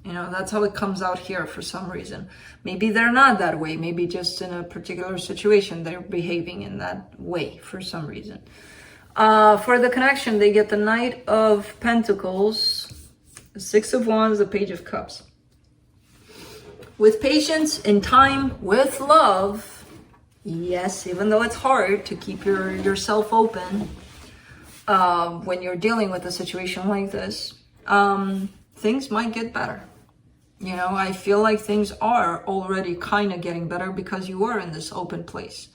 You know, that's how it comes out here for some reason. Maybe they're not that way. Maybe just in a particular situation, they're behaving in that way for some reason. For the connection, they get the Knight of Pentacles, the Six of Wands, the Page of Cups. With patience, in time, with love, yes, even though it's hard to keep yourself open, when you're dealing with a situation like this, things might get better. You know, I feel like things are already kind of getting better because you are in this open place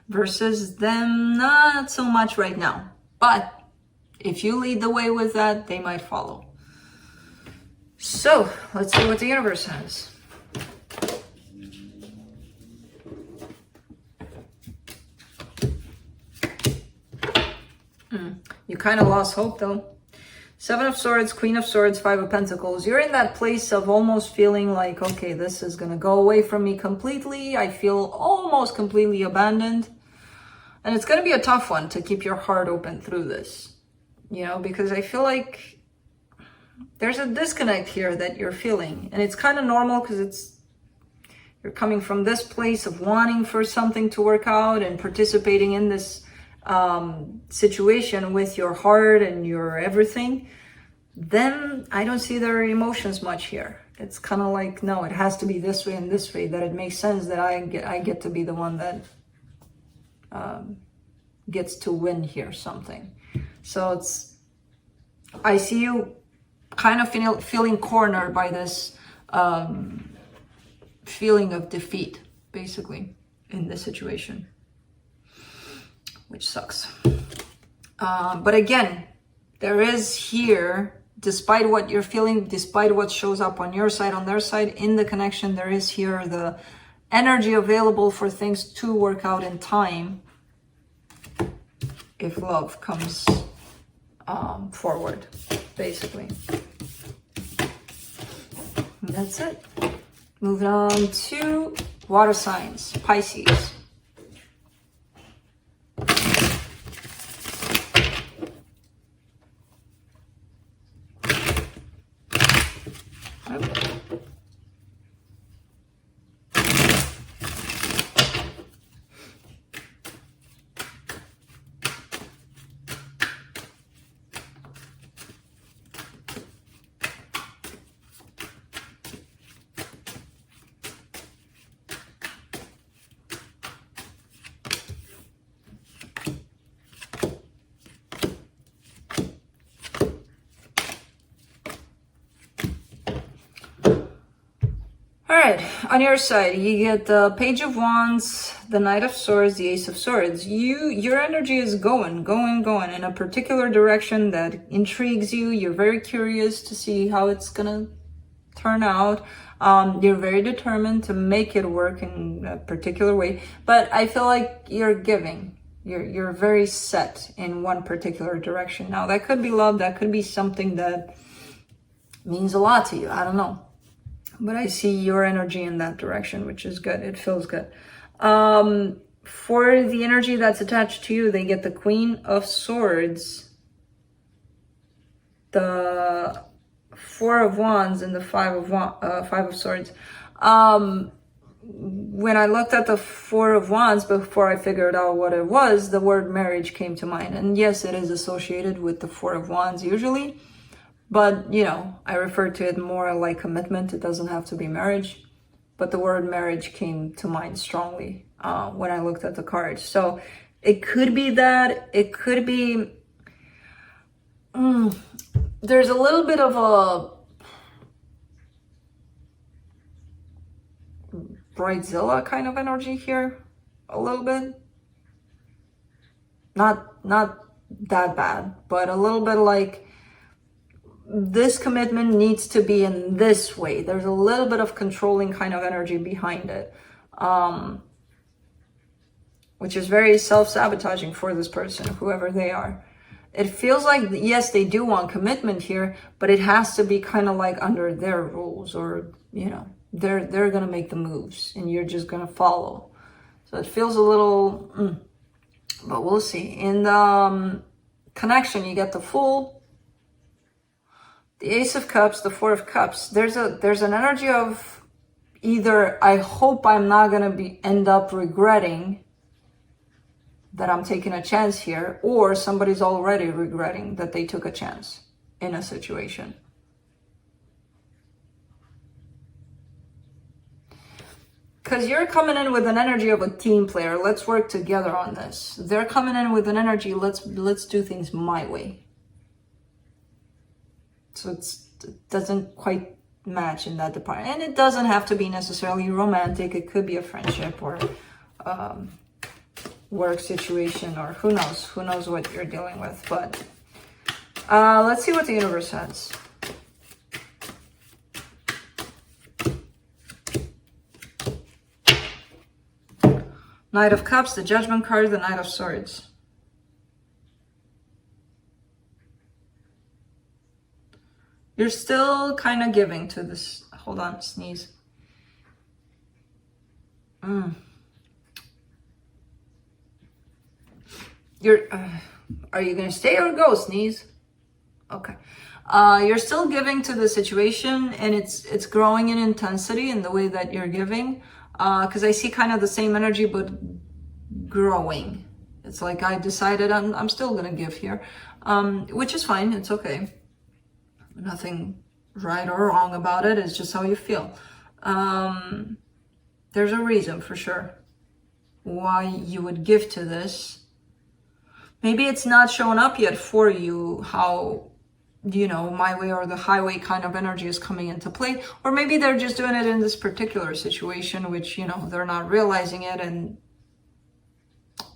versus them not so much right now. But if you lead the way with that, they might follow. So let's see what the universe has. You kind of lost hope though. Seven of Swords, Queen of Swords, Five of Pentacles. You're in that place of almost feeling like, okay, this is going to go away from me completely. I feel almost completely abandoned. And it's going to be a tough one to keep your heart open through this. You know, because I feel like there's a disconnect here that you're feeling. And it's kind of normal because you're coming from this place of wanting for something to work out and participating in this situation with your heart and your everything. Then I don't see their emotions much here. It's kind of like, no, it has to be this way and this way, that it makes sense that I get to be the one that gets to win here something. So I see you kind of feeling cornered by this feeling of defeat, basically, in this situation, which sucks. But again, there is here, despite what you're feeling, despite what shows up on your side, on their side, in the connection, there is here the energy available for things to work out in time if love comes forward, basically. And that's it. Moving on to water signs, Pisces. On your side, you get the Page of Wands, the Knight of Swords, the Ace of Swords. Your energy is going in a particular direction that intrigues you. You're very curious to see how it's gonna turn out. You're very determined to make it work in a particular way. But I feel like you're giving. You're very set in one particular direction. Now, that could be love. That could be something that means a lot to you. I don't know. But I see your energy in that direction, which is good. It feels good. For the energy that's attached to you, they get the Queen of Swords, the Four of Wands, and the Five of Swords. When I looked at the Four of Wands, before I figured out what it was, the word marriage came to mind. And yes, it is associated with the Four of Wands usually. But, you know, I refer to it more like commitment. It doesn't have to be marriage. But the word marriage came to mind strongly when I looked at the cards. So it could be that. It could be... there's a little bit of a Bridezilla kind of energy here. A little bit. Not that bad. But a little bit like... this commitment needs to be in this way. There's a little bit of controlling kind of energy behind it, which is very self-sabotaging for this person, whoever they are. It feels like, yes, they do want commitment here, but it has to be kind of like under their rules, or, you know, they're going to make the moves and you're just going to follow. So it feels a little, but we'll see. In the connection, you get the Fool, the Ace of Cups, the Four of Cups. There's an energy of either I hope I'm not gonna end up regretting that I'm taking a chance here, or somebody's already regretting that they took a chance in a situation. Because you're coming in with an energy of a team player. Let's work together on this. They're coming in with an energy, let's do things my way. So it doesn't quite match in that department. And it doesn't have to be necessarily romantic. It could be a friendship or work situation, or who knows what you're dealing with. But let's see what the universe has. Knight of Cups, the Judgment card, the Knight of Swords. You're still kind of giving to this. Hold on, sneeze. Are you gonna stay or go, sneeze? Okay. You're still giving to the situation, and it's growing in intensity in the way that you're giving. Because I see kind of the same energy, but growing. It's like I decided I'm still gonna give here, which is fine. It's okay. Nothing right or wrong about it. It's just how you feel. There's a reason for sure why you would give to this. Maybe it's not showing up yet for you how, you know, my way or the highway kind of energy is coming into play. Or maybe they're just doing it in this particular situation, which, you know, they're not realizing it. And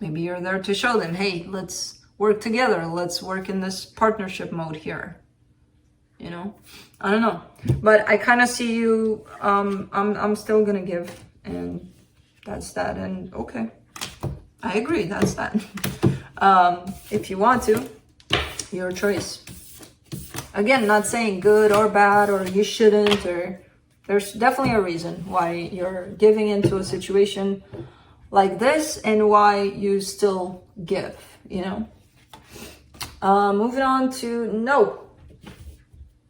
maybe you're there to show them, hey, let's work together. Let's work in this partnership mode here. You know, I don't know. But I kind of see you, I'm still going to give. And that's that. And okay, I agree. That's that. If you want to, your choice. Again, not saying good or bad or you shouldn't, or there's definitely a reason why you're giving into a situation like this and why you still give, you know. Moving on to no,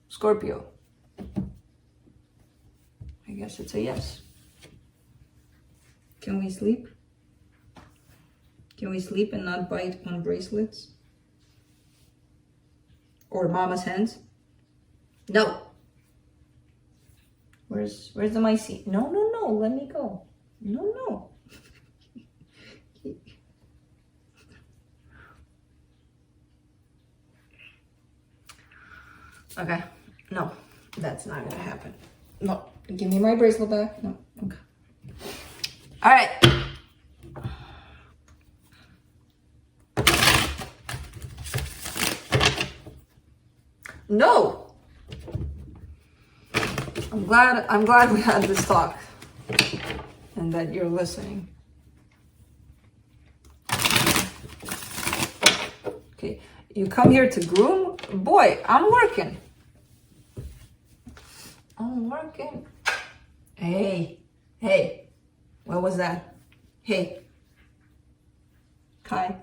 Scorpio. I guess it's a yes. Can we sleep? Can we sleep and not bite on bracelets? Or mama's hands? No. Where's the my seat? No, no, no, let me go. No, no. Okay, no, that's not gonna happen. No, give me my bracelet back. No, okay. All right. No. I'm glad we had this talk and that you're listening. Okay, you come here to groom? Boy, I'm working. I'm working. Hey, hey, what was that? Hey, Kai.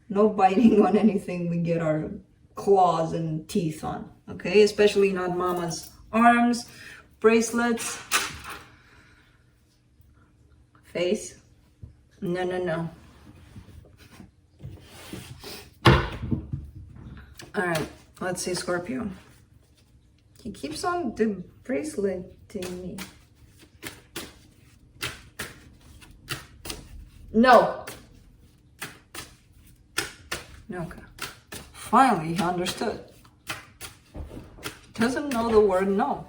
No biting on anything we get our claws and teeth on, okay? Especially not mama's arms, bracelets, face. No, no, no. All right, let's see, Scorpio. He keeps on the braceleting me. No. Okay. Finally, he understood. Doesn't know the word no.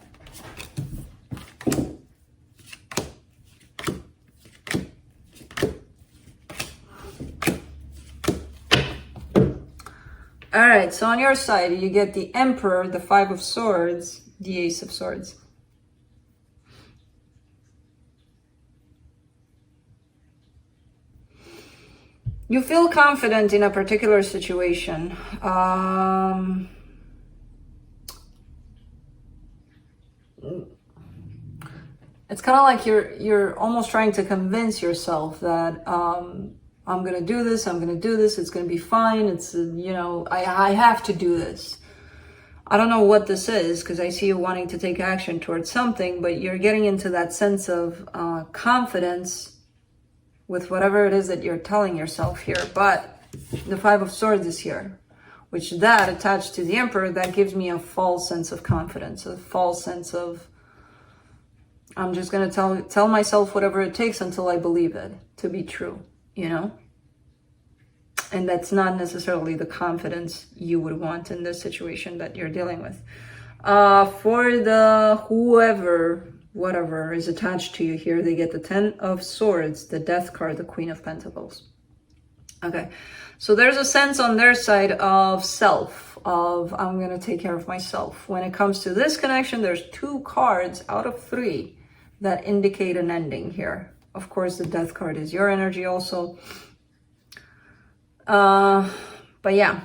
All right, so on your side, you get the Emperor, the Five of Swords, the Ace of Swords. You feel confident in a particular situation. It's kind of like you're almost trying to convince yourself that I'm gonna do this, it's gonna be fine, it's, you know, I have to do this. I don't know what this is, because I see you wanting to take action towards something, but you're getting into that sense of confidence with whatever it is that you're telling yourself here. But the Five of Swords is here, which that attached to the Emperor, that gives me a false sense of confidence, a false sense of, I'm just going to tell myself whatever it takes until I believe it to be true, you know? And that's not necessarily the confidence you would want in this situation that you're dealing with. For the whatever is attached to you here, they get the Ten of Swords, the Death card, the Queen of Pentacles. Okay, so there's a sense on their side of self, of I'm going to take care of myself. When it comes to this connection, there's 2 cards out of 3 that indicate an ending here. Of course, the Death card is your energy also. But yeah.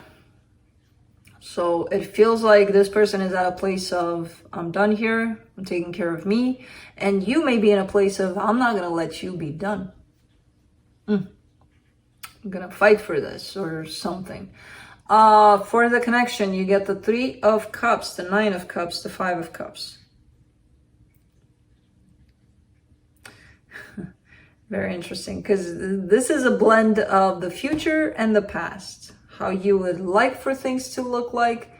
So it feels like this person is at a place of, I'm done here, I'm taking care of me. And you may be in a place of, I'm not going to let you be done. I'm going to fight for this or something. For the connection, you get the 3 of Cups, the 9 of Cups, the 5 of Cups. Very interesting, because this is a blend of the future and the past. How you would like for things to look like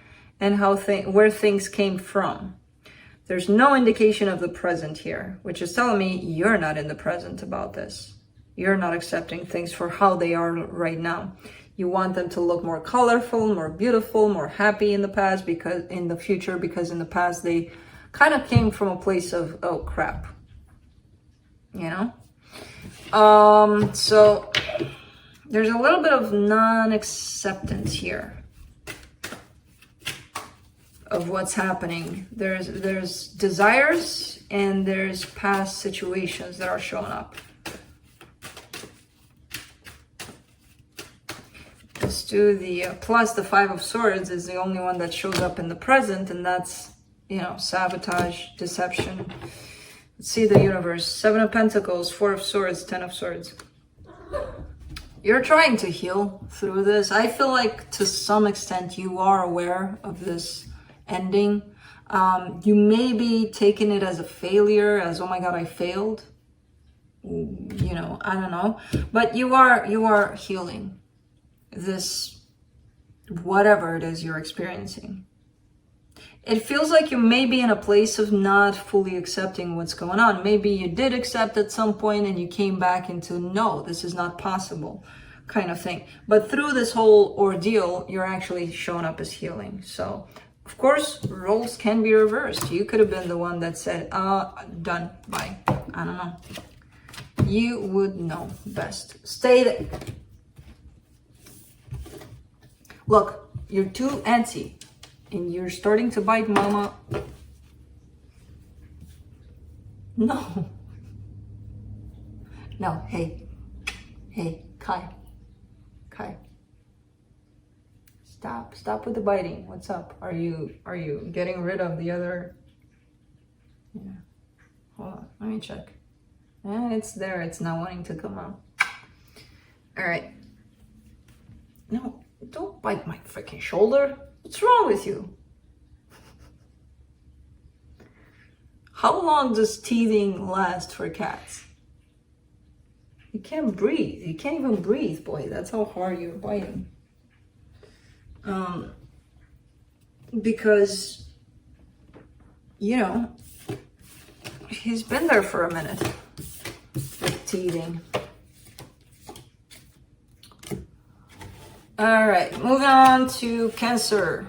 and how where things came from. There's no indication of the present here, which is telling me you're not in the present about this. You're not accepting things for how they are right now. You want them to look more colorful, more beautiful, more happy in the past, because in the future, because in the past they kind of came from a place of, oh crap, you know? So there's a little bit of non-acceptance here of what's happening. There's desires and there's past situations that are showing up. Let's do the plus the 5 of Swords is the only one that shows up in the present, and that's, you know, sabotage, deception. Let's see the universe. 7 of Pentacles, 4 of Swords, 10 of Swords. You're trying to heal through this. I feel like to some extent you are aware of this ending. You may be taking it as a failure, as, oh my God, I failed. You know, I don't know. But you are healing this, whatever it is you're experiencing. It feels like you may be in a place of not fully accepting what's going on. Maybe you did accept at some point and you came back into, no, this is not possible kind of thing. But through this whole ordeal, you're actually showing up as healing. So, of course, roles can be reversed. You could have been the one that said, done, bye. I don't know. You would know best. Stay there. Look, you're too antsy. And you're starting to bite, mama. No. No, hey. Hey, Kai. Kai. Stop with the biting. What's up? Are you getting rid of the other? Yeah. Hold on, let me check. Yeah, it's there. It's not wanting to come out. All right. No, don't bite my freaking shoulder. What's wrong with you? How long does teething last for cats? You can't breathe. You can't even breathe, boy. That's how hard you're biting. Because, you know, he's been there for a minute with teething. All right, moving on to Cancer.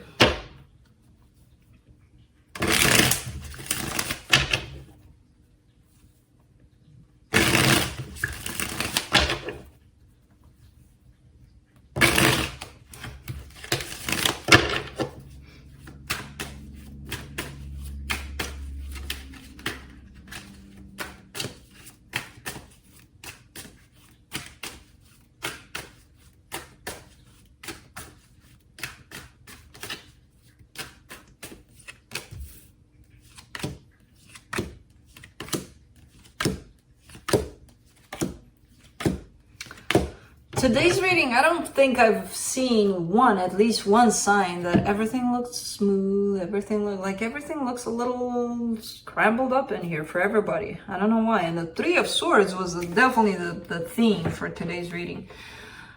Today's reading, I don't think I've seen at least one sign that everything looks smooth, everything looks a little scrambled up in here for everybody. I don't know why. And the 3 of Swords was definitely the theme for today's reading.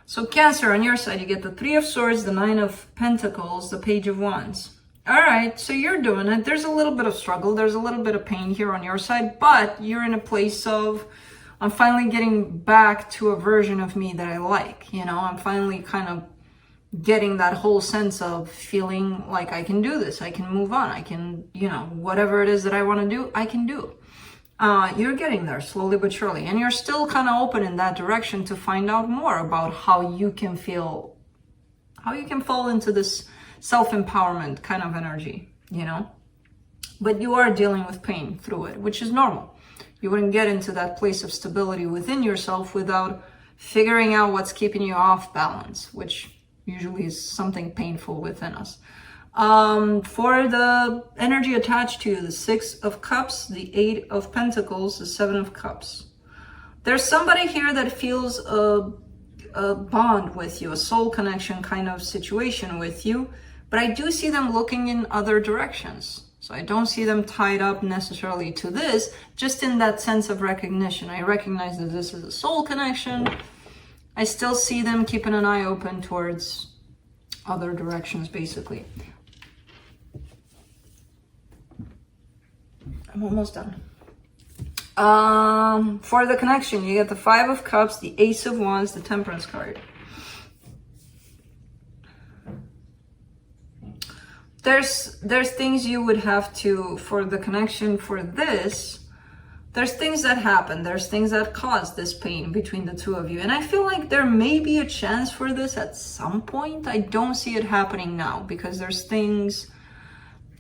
So Cancer, on your side, you get the 3 of Swords, the 9 of Pentacles, the Page of Wands. All right, so you're doing it. There's a little bit of struggle. There's a little bit of pain here on your side, but you're in a place of, I'm finally getting back to a version of me that I like, you know, I'm finally kind of getting that whole sense of feeling like I can do this, I can move on, I can, you know, whatever it is that I want to do, I can do. You're getting there slowly but surely, and you're still kind of open in that direction to find out more about how you can feel, how you can fall into this self-empowerment kind of energy, you know, but you are dealing with pain through it, which is normal. You wouldn't get into that place of stability within yourself without figuring out what's keeping you off balance, which usually is something painful within us. For the energy attached to you, the 6 of Cups, the 8 of Pentacles, the 7 of Cups. There's somebody here that feels a bond with you, a soul connection kind of situation with you, but I do see them looking in other directions. So I don't see them tied up necessarily to this, just in that sense of recognition. I recognize that this is a soul connection. I still see them keeping an eye open towards other directions, basically. I'm almost done. For the connection, you get the 5 of Cups, the Ace of Wands, the Temperance card. There's things you would have to, for the connection for this, there's things that happen, there's things that cause this pain between the two of you. And I feel like there may be a chance for this at some point. I don't see it happening now because there's things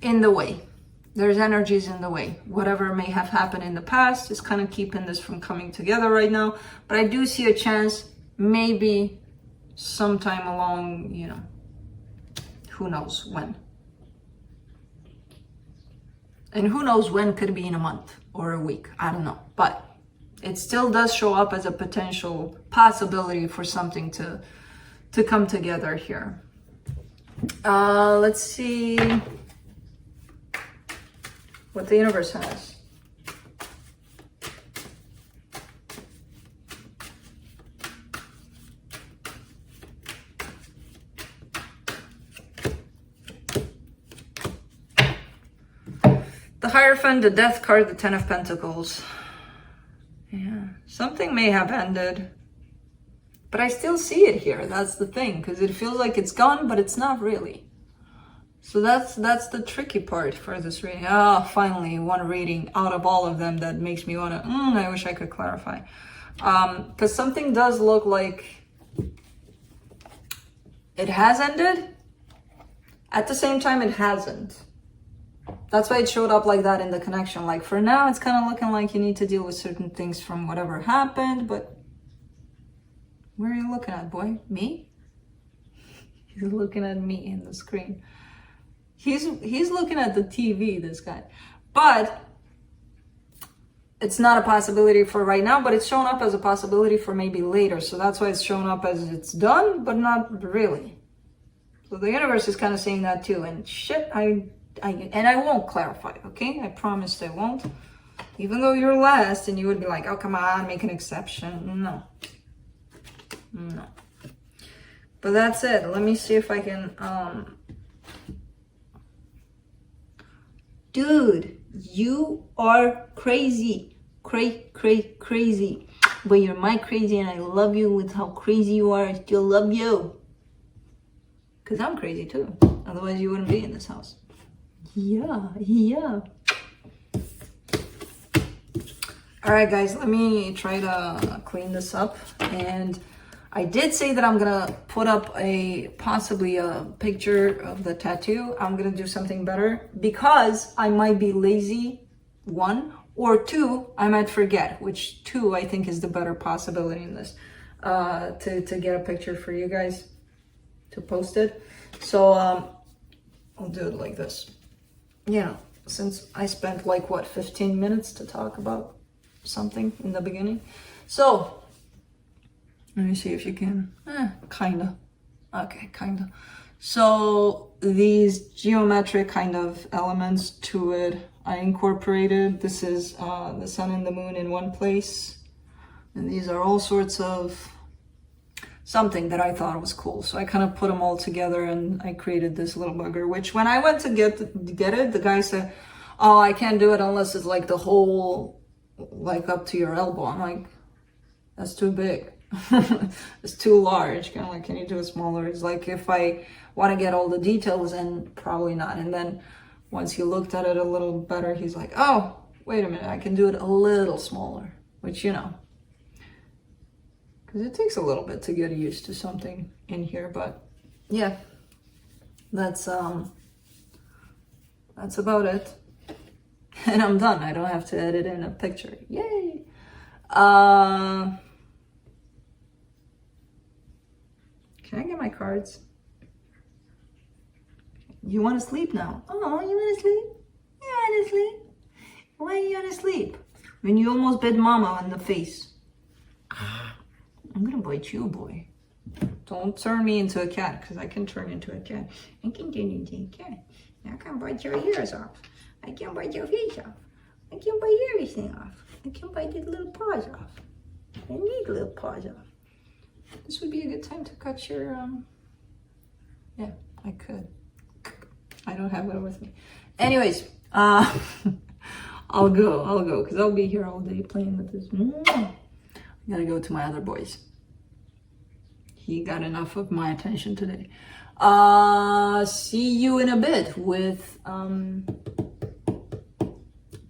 in the way. There's energies in the way. Whatever may have happened in the past is kind of keeping this from coming together right now. But I do see a chance, maybe sometime along, you know, who knows when. And who knows when, could be in a month or a week. I don't know. But it still does show up as a potential possibility for something to come together here. Let's see what the universe has. The Hierophant, the Death card, the 10 of Pentacles. Yeah, something may have ended, but I still see it here. That's the thing, because it feels like it's gone, but it's not really. So that's the tricky part for this reading. Finally, one reading out of all of them that makes me want to, I wish I could clarify. Because something does look like it has ended. At the same time, it hasn't. That's why it showed up like that in the connection. Like for now, it's kind of looking like you need to deal with certain things from whatever happened, but where are you looking at, boy? Me? He's looking at me in the screen. He's looking at the TV, this guy. But it's not a possibility for right now, but it's shown up as a possibility for maybe later. So that's why it's shown up as it's done, but not really. So the universe is kind of saying that too. And shit, I won't clarify, okay? I promised I won't. Even though you're last and you would be like, oh, come on, make an exception. No. But that's it. Let me see if I can, Dude, you are crazy. Crazy. But you're my crazy and I love you with how crazy you are. I still love you. Because I'm crazy too. Otherwise you wouldn't be in this house. Yeah. Alright guys, let me try to clean this up. And I did say that I'm gonna put up possibly a picture of the tattoo. I'm gonna do something better because I might be lazy, 1, or 2, I might forget, which 2 I think is the better possibility in this, to get a picture for you guys to post it. So I'll do it like this. You know, since I spent like what, 15 minutes to talk about something in the beginning. So let me see if you can, kinda. Okay, kinda. So these geometric kind of elements to it, I incorporated. This is the sun and the moon in one place. And these are all sorts of something that I thought was cool. So I kind of put them all together and I created this little bugger, which when I went to get it, the guy said, oh, I can't do it unless it's like the whole, like up to your elbow. I'm like, that's too big. It's too large. Kind of like, can you do it smaller? It's like, if I want to get all the details, and probably not. And then once he looked at it a little better, he's like, oh, wait a minute, I can do it a little smaller, which, you know, because it takes a little bit to get used to something in here. But yeah, that's about it. and I'm done. I don't have to edit in a picture. Yay! Can I get my cards? You want to sleep now? Oh, you want to sleep? You want to sleep? Why do you want to sleep? When you almost bit Mama in the face. I'm gonna bite you, boy. Don't turn me into a cat, because I can turn into a cat. I can turn into a cat. I can bite your ears off. I can bite your face off. I can bite everything off. I can bite the little paws off. I need little paws off. This would be a good time to cut your, yeah, I could. I don't have it with me. Anyways, I'll go, because I'll be here all day playing with this. I gotta go to my other boys. He got enough of my attention today. See you in a bit with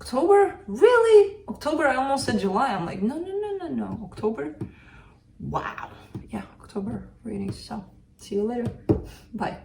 October? Really? October? I almost said July. I'm like, no. October? Wow. Yeah, October readings. So, see you later. Bye.